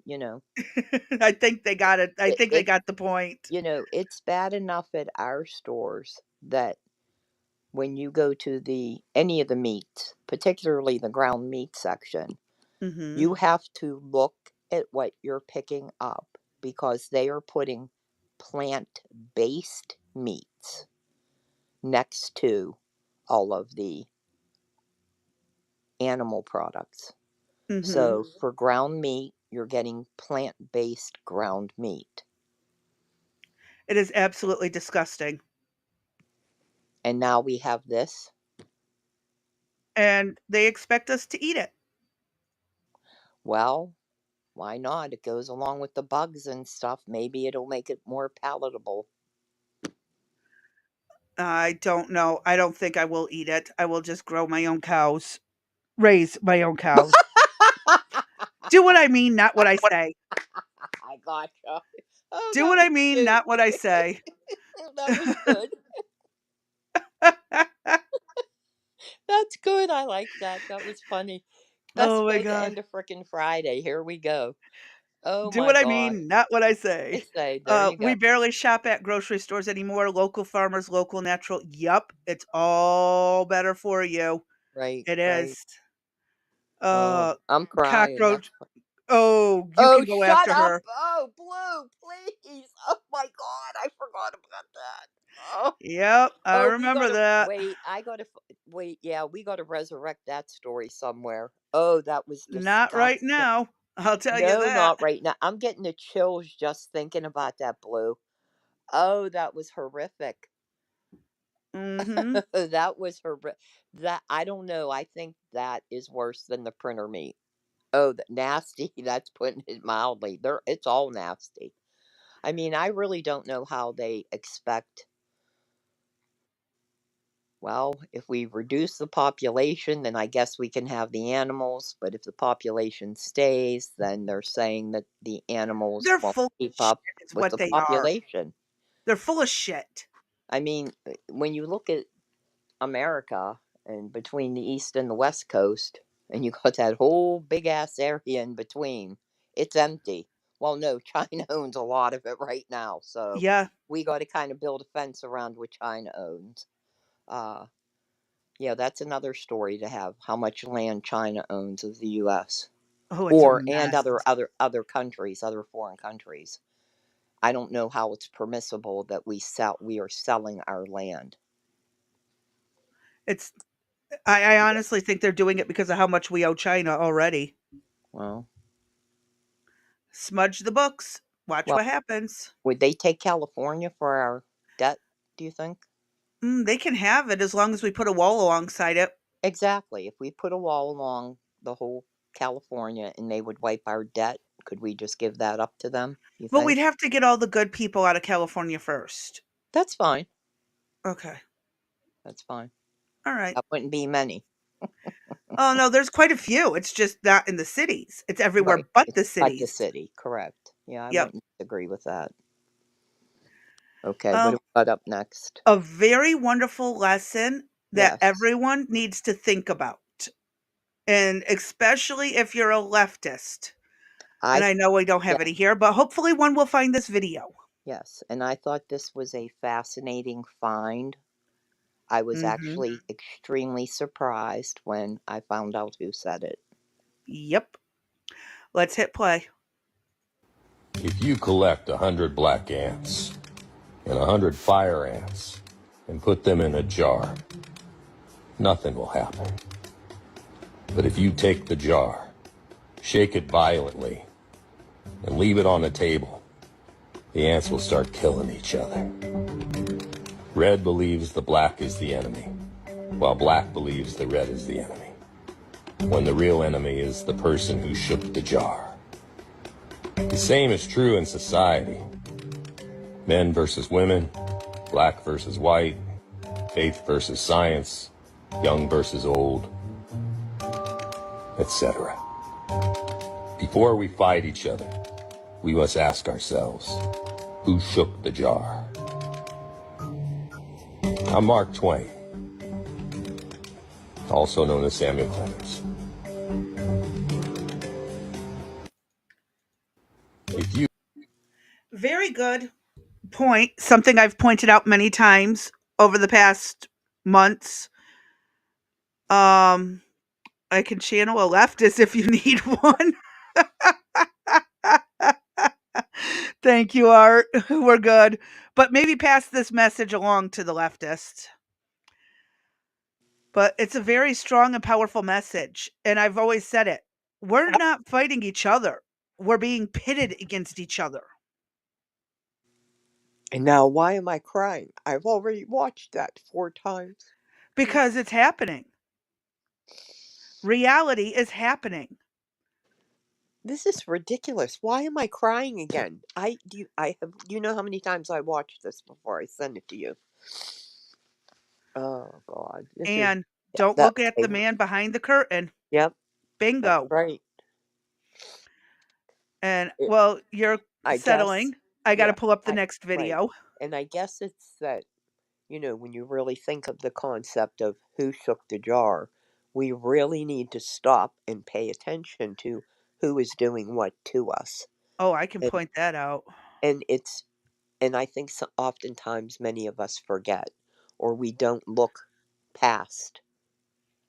I think they got it. I think they got the point. It's bad enough at our stores that when you go to any of the meats, particularly the ground meat section, you have to look at what you're picking up because they are putting plant-based meats next to all of the animal products. So for ground meat, you're getting plant-based ground meat. It is absolutely disgusting. And now we have this. And they expect us to eat it. Well, why not? It goes along with the bugs and stuff. Maybe it'll make it more palatable. I don't know. I don't think I will eat it. I will just grow my own cows. Raise my own cows. Do what I mean, not what I say. I gotcha. Oh, Do what I mean, cute. not what I say. That was good. That's good. I like that. That was funny. Best Oh my way to God. end a frickin' Friday. Here we go. Oh Do my what I God. mean, not what I I say. say, there you go. We barely shop at grocery stores anymore. Local farmers, local natural. Yup, it's all better for you. Right, It right. is. Oh, I'm crying. Cockroach. Oh, you Oh, can go shut after up. her. Oh, Blue, please. Oh my God. I forgot about that. Oh. Yep, I Oh, we remember gotta that. wait. Wait. Yeah, we gotta resurrect that story somewhere. Oh, that was Not right disgusting. now. I'll tell you No, that. not right now. I'm getting the chills just thinking about that, Blue. Oh, that was horrific. Mm-hmm. That was horrific. That I don't know. I think that is worse than the printer meat. Oh, nasty. That's putting it mildly. It's all nasty. I mean, I really don't know how they expect. Well, if we reduce the population, then I guess we can have the animals. But if the population stays, then they're saying that the animals They're won't full of keep shit, up is with what the they are. population. They're full of shit. I mean, when you look at America and between the East and the West Coast, and you got that whole big ass area in between, it's empty. Well, no, China owns a lot of it right now. So Yeah. we got to kind of build a fence around what China owns. Yeah, that's another story to have. How much land China owns of the U.S. Oh, it's a and mess. other countries, other foreign countries. I don't know how it's permissible that we are selling our land. It's. I honestly think they're doing it because of how much we owe China already. Well, Smudge the books. Watch well, what happens. would they take California for our debt? Do you think? They can have it as long as we put a wall alongside it. Exactly. If we put a wall along the whole California and they would wipe our debt, could we just give that up to them? You Well, think? we'd have to get all the good people out of California first. That's fine. Okay. That's fine. All right. That wouldn't be many. Oh no, there's quite a few. It's just not in the cities. It's everywhere Right. but It's the but the cities. city. Correct. Yeah, I Yep. wouldn't agree with that. Okay, what do we got up next? A very wonderful lesson that Yes. everyone needs to think about. And especially if you're a leftist. And I know we don't have any here, but hopefully one will find this video. Yes, and I thought this was a fascinating find. I was actually extremely surprised when I found out who said it. Yep. Let's hit play. If you collect 100 black ants and 100 fire ants and put them in a jar, nothing will happen. But if you take the jar, shake it violently, and leave it on a table, the ants will start killing each other. Red believes the black is the enemy, while black believes the red is the enemy, when the real enemy is the person who shook the jar. The same is true in society. Men versus women, black versus white, faith versus science, young versus old, etc. Before we fight each other, we must ask ourselves, who shook the jar? I'm Mark Twain, also known as Samuel Clemens. Very good point. Something I've pointed out many times over the past months. I can channel a leftist if you need one. Thank you, Art. We're good. But maybe pass this message along to the leftists. But it's a very strong and powerful message. And I've always said it. We're not fighting each other. We're being pitted against each other. And now, why am I crying? I've already watched that 4 times. Because it's happening. Reality is happening. This is ridiculous. Why am I crying again? You know how many times I watched this before I send it to you. Oh God. And don't look at the man behind the curtain. Yep. Bingo. That's right. And well, you're settling. I got to pull up the next video. Right. And I guess it's that, when you really think of the concept of who shook the jar, we really need to stop and pay attention to who is doing what to us. Oh, I can point that out. And I think oftentimes many of us forget, or we don't look past.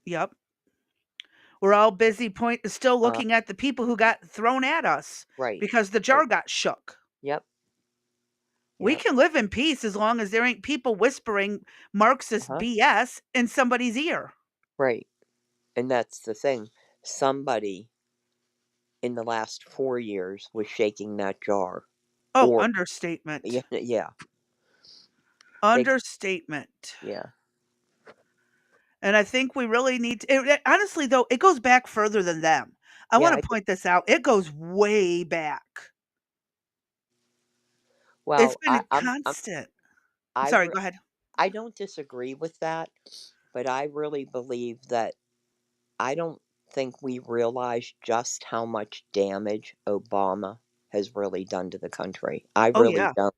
Yep. We're all busy still looking at the people who got thrown at us. Right. Because the jar got shook. Yep. We can live in peace as long as there ain't people whispering Marxist BS in somebody's ear. Right. And that's the thing. Somebody in the last 4 years was shaking that jar. Oh, understatement. Yeah. Understatement. Yeah. And I think we really need to, honestly, though, it goes back further than them. I want to point this out. It goes way back. Well, it's been constant. Sorry, go ahead. I don't disagree with that, but I really believe that I don't think we realize just how much damage Obama has really done to the country. I really don't.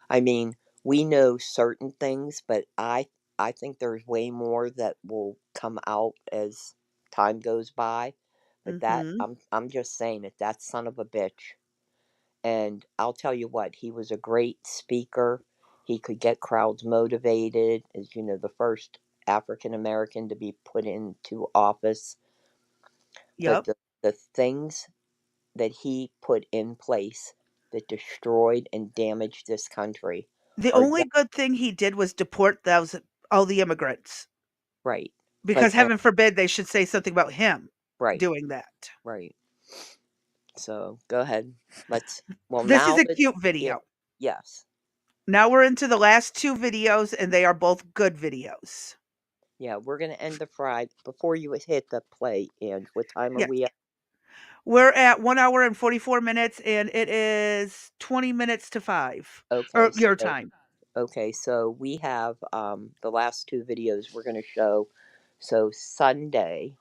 I mean, we know certain things, but I think there's way more that will come out as time goes by. But I'm just saying it. That son of a bitch. And I'll tell you what, he was a great speaker. He could get crowds motivated, as the first African American to be put into office. Yep. But the things that he put in place that destroyed and damaged this country. The only good thing he did was deport all the immigrants. Right. Because heaven forbid they should say something about him doing that. Right. So go ahead. This is a cute video. Yes. Now we're into the last 2 videos, and they are both good videos. Yeah, we're going to end the Friday before you hit the play. And what time are we at? We're at 1 hour and 44 minutes, and it is 20 minutes to 5. Okay. Or your time. Okay, so we have the last 2 videos we're going to show. So Sunday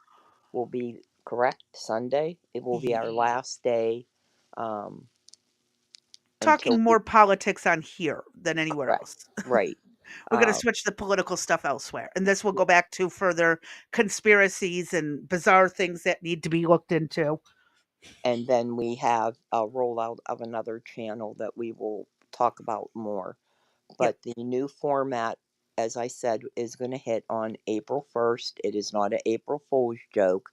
will be correct. Sunday, it will be our last day. Talking more politics on here than anywhere else. Right. We're going to switch the political stuff elsewhere. And this will go back to further conspiracies and bizarre things that need to be looked into. And then we have a rollout of another channel that we will talk about more. But the new format, as I said, is going to hit on April 1st. It is not an April Fool's joke.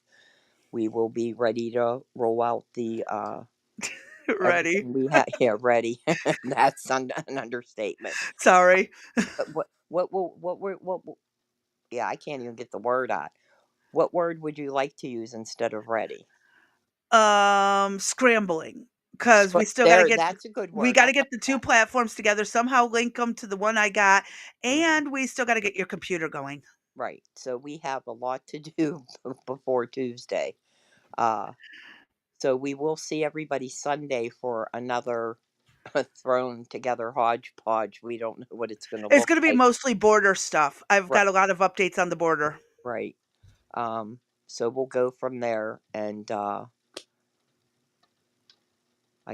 We will be ready to roll out the... ready. Ready. That's an understatement. Sorry. What yeah, I can't even get the word out. What word would you like to use instead of ready? Scrambling. Because we still got to get... That's a good word. We got to get the 2 platforms together, somehow link them to the one I got, and we still got to get your computer going. Right. So we have a lot to do before Tuesday. So we will see everybody Sunday for another thrown together hodgepodge. We don't know what it's going to look like. It's going to be mostly border stuff. I've got a lot of updates on the border. Right. So we'll go from there, and I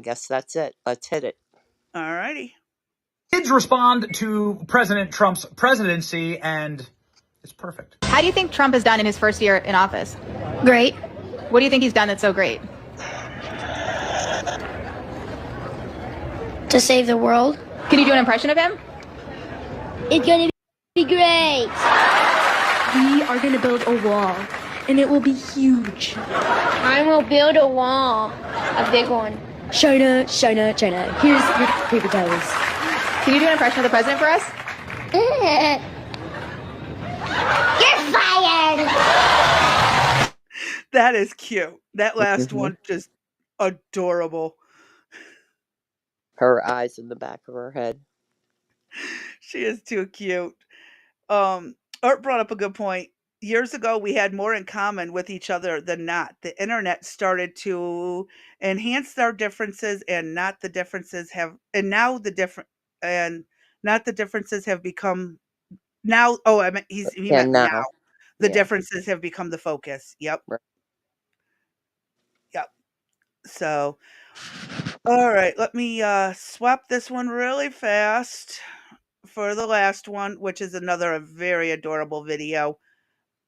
guess that's it. Let's hit it. All righty. Kids respond to President Trump's presidency, and it's perfect. How do you think Trump has done in his first year in office? Great. What do you think he's done that's so great? To save the world. Can you do an impression of him? It's gonna be great. We are gonna build a wall, and it will be huge. I will build a wall, a big one. China, China, China. Here's your paper towels. Can you do an impression of the president for us? You're fired. That is cute. That last one just adorable. Her eyes in the back of her head. She is too cute. Art brought up a good point. Years ago, we had more in common with each other than not. The internet started to enhance our differences, and not the differences have, and now the different, and not the differences have become now. Oh, I meant he Yeah, meant now. now. The Yeah. differences have become the focus. Yep. Right. Yep. So, all right, let me swap this one really fast for the last one, which is another very adorable video.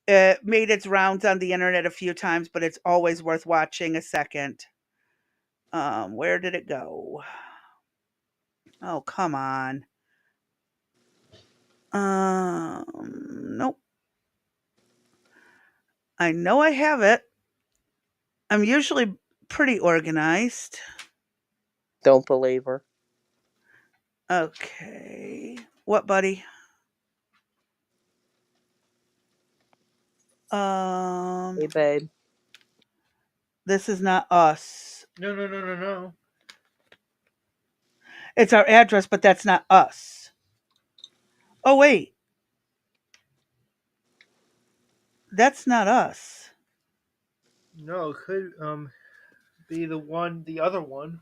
It made its rounds on the internet a few times, but it's always worth watching a second. Where did it go? Oh, come on. Nope. I know I have it. I'm usually pretty organized. Don't believe her. Okay. What, buddy? Hey, babe. This is not us. No. It's our address, but that's not us. Oh, wait. That's not us. No, it could be the other one.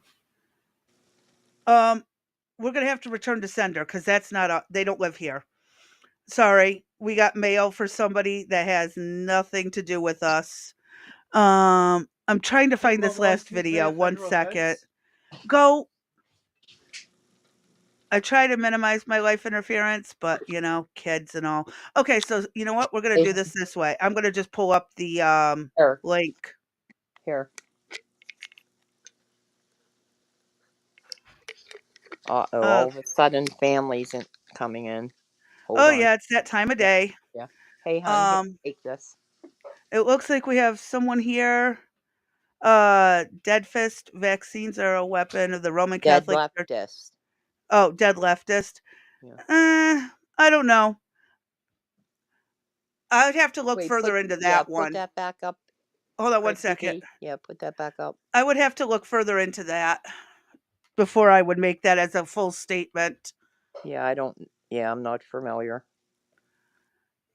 We're gonna have to return to sender because that's not they don't live here. Sorry, we got mail for somebody that has nothing to do with us. I'm trying to find this last video. 1 second. Go. I try to minimize my life interference, but kids and all. Okay, so you know what? We're gonna do this way. I'm gonna just pull up the Here. link. Here. Uh-oh, all of a sudden families coming in. Hold on. Yeah, it's that time of day. Yeah. Hey, hon, take this. It looks like we have someone here. Dead fist vaccines are a weapon of the Roman Dead Catholic Church. leftist. Oh, dead leftist. Yeah. I don't know. I'd have to look further into that one. Put that back up. Hold on 1 second. Yeah, put that back up. I would have to look further into that before I would make that as a full statement. Yeah, I'm not familiar.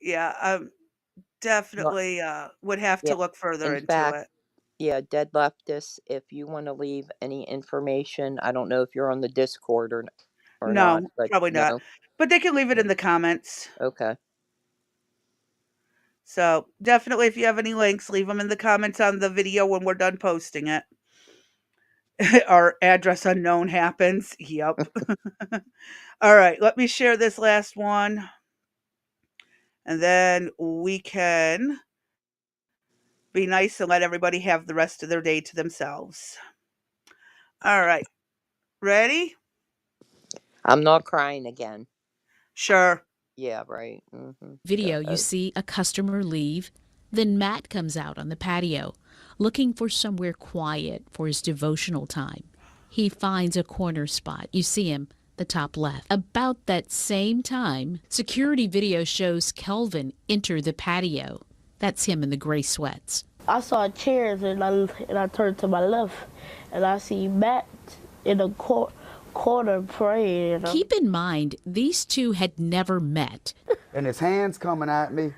Yeah, definitely would have to look further into it. Yeah, dead leftists, if you want to leave any information, I don't know if you're on the Discord or not. No, But probably not. But they can leave it in the comments. Okay. So definitely, if you have any links, leave them in the comments on the video when we're done posting it. Our address unknown happens. Yep. All right, let me share this last one. And then we can be nice and let everybody have the rest of their day to themselves. All right. Ready? I'm not crying again. Sure. Yeah, right. Mm-hmm. Video, you see a customer leave. Then Matt comes out on the patio, looking for somewhere quiet for his devotional time. He finds a corner spot. You see him, the top left. About that same time, security video shows Kelvin enter the patio. That's him in the gray sweats. I saw chairs and I turned to my left and I see Matt in a corner praying. Keep in mind, these two had never met. And his hand's coming at me,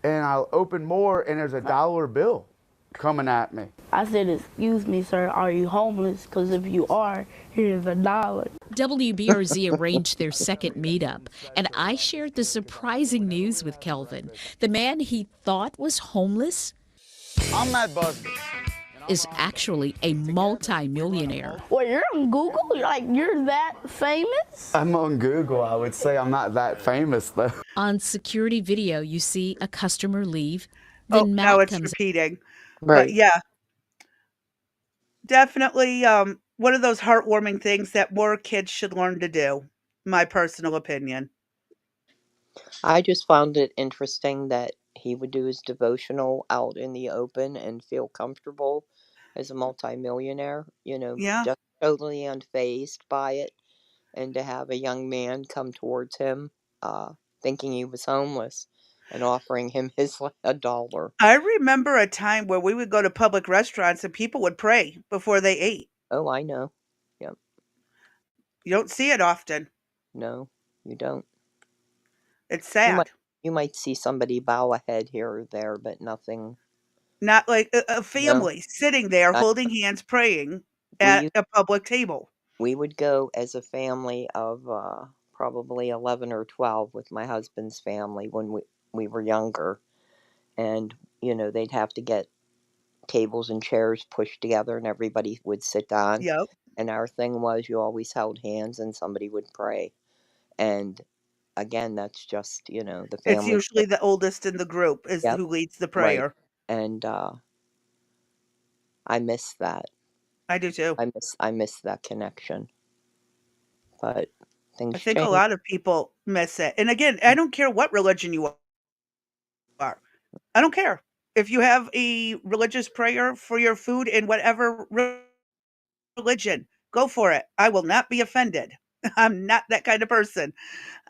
and I'll open more, and there's a dollar bill coming at me. I said, "Excuse me, sir, are you homeless? Because if you are, here's $1." WBRZ arranged their second meetup, and I shared the surprising news with Kelvin. The man he thought was homeless I'm Matt Busby. is actually a multi-millionaire. Well, you're on Google? Like, you're that famous? I'm on Google. I would say I'm not that famous, though. On security video, you see a customer leave. Then Matt now it's comes repeating. Right. But yeah, definitely one of those heartwarming things that more kids should learn to do. My personal opinion. I just found it interesting that he would do his devotional out in the open and feel comfortable as a multimillionaire, Yeah. just totally unfazed by it. And to have a young man come towards him thinking he was homeless and offering him $1. I remember a time where we would go to public restaurants and people would pray before they ate. Oh, I know. Yep. You don't see it often. No. You don't. It's You might sad. you might see somebody bow a head here or there, but nothing. Not like a No, family sitting there I, holding hands praying at we a public table. we would go as a family of probably 11 or 12 with my husband's family when we were younger, and they'd have to get tables and chairs pushed together, and everybody would sit down. Yep. And our thing was you always held hands, and somebody would pray. And again, that's just the It's family. usually the oldest in the group is Yep, who leads the right. prayer. And I miss that. I do too. I miss that connection. But I things think a change. lot of people miss it. And again, I don't care what religion you are. I don't care. If you have a religious prayer for your food in whatever religion, go for it. I will not be offended. I'm not that kind of person.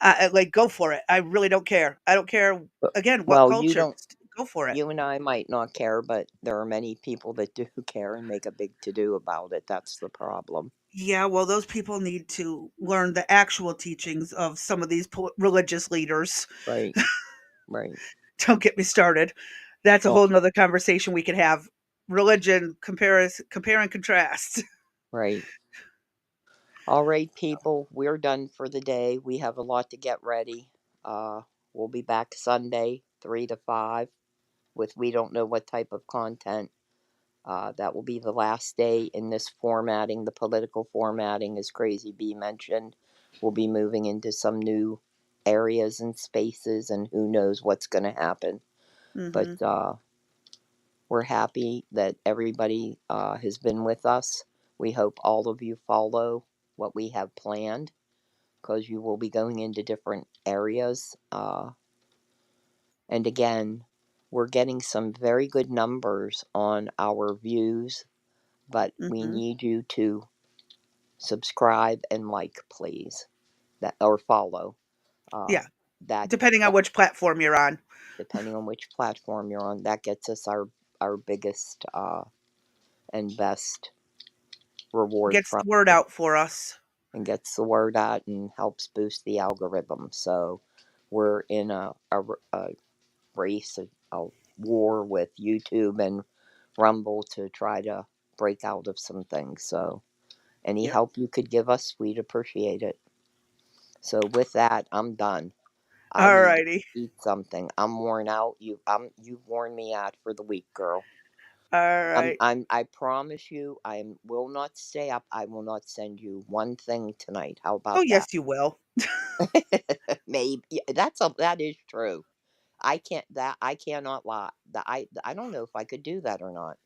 Like, go for it. I really don't care. I don't care, again, what Well, you culture. don't. Go for it. You and I might not care, but there are many people that do care and make a big to do about it. That's the problem. Yeah, well, those people need to learn the actual teachings of some of these religious leaders. Right. Right. Don't get me started. That's a Well, whole nother conversation we could have. Religion, compare and contrast. right. All right, people, we're done for the day. We have a lot to get ready. We'll be back Sunday, 3 to 5, with we don't know what type of content. That will be the last day in this formatting. The political formatting, as Crazy B mentioned, we'll be moving into some new areas and spaces, and who knows what's going to happen. But we're happy that everybody has been with us. We hope all of you follow what we have planned, because you will be going into different areas. And again, we're getting some very good numbers on our views, but we need you to subscribe and like, please, that or follow. Yeah, That depending on which platform you're on. depending on which platform you're on, that gets us our biggest and best reward Gets from the word out for us. and gets the word out and helps boost the algorithm. So we're in a race, a war with YouTube and Rumble to try to break out of some things. So any Yep. help you could give us, we'd appreciate it. So with that, I'm done. I All need to righty. eat something. I'm worn out. You've worn me out for the week, girl. All right. I promise you, will not stay up. I will not send you one thing tonight. How Oh, about that? yes, you will. Maybe that is true. I cannot lie. I don't know if I could do that or not.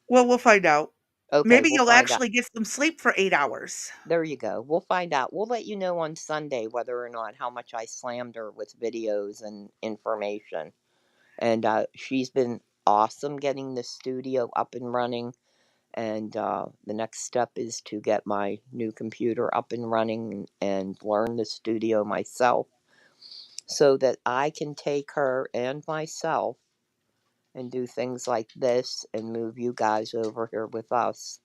Well, we'll find out. Okay, Maybe we'll you'll find out. actually get some sleep for 8 hours. There you go. We'll find out. We'll let you know on Sunday whether or not how much I slammed her with videos and information. And she's been awesome getting the studio up and running. And the next step is to get my new computer up and running and learn the studio myself, so that I can take her and myself and do things like this and move you guys over here with us.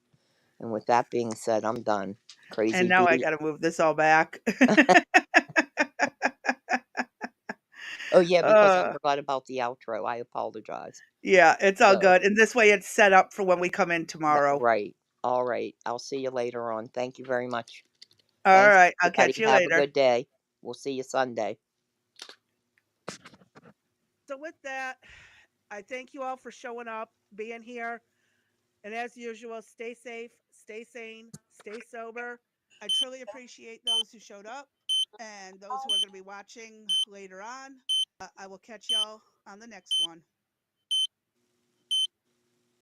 And with that being said, I'm done. And Crazy now I B. got to move this all back. Oh, yeah, because I uh, forgot about the outro. I apologize. yeah, it's all So, good. And this way it's set up for when we come in tomorrow. right. All right. I'll see you later on. Thank you very much. All Thanks, right. I'll everybody. catch you Have a later. good day. We'll see you Sunday. So, with that, I thank you all for showing up, being here. And as usual, stay safe, stay sane, stay sober. I truly appreciate those who showed up and those who are going to be watching later on. I will catch y'all on the next one.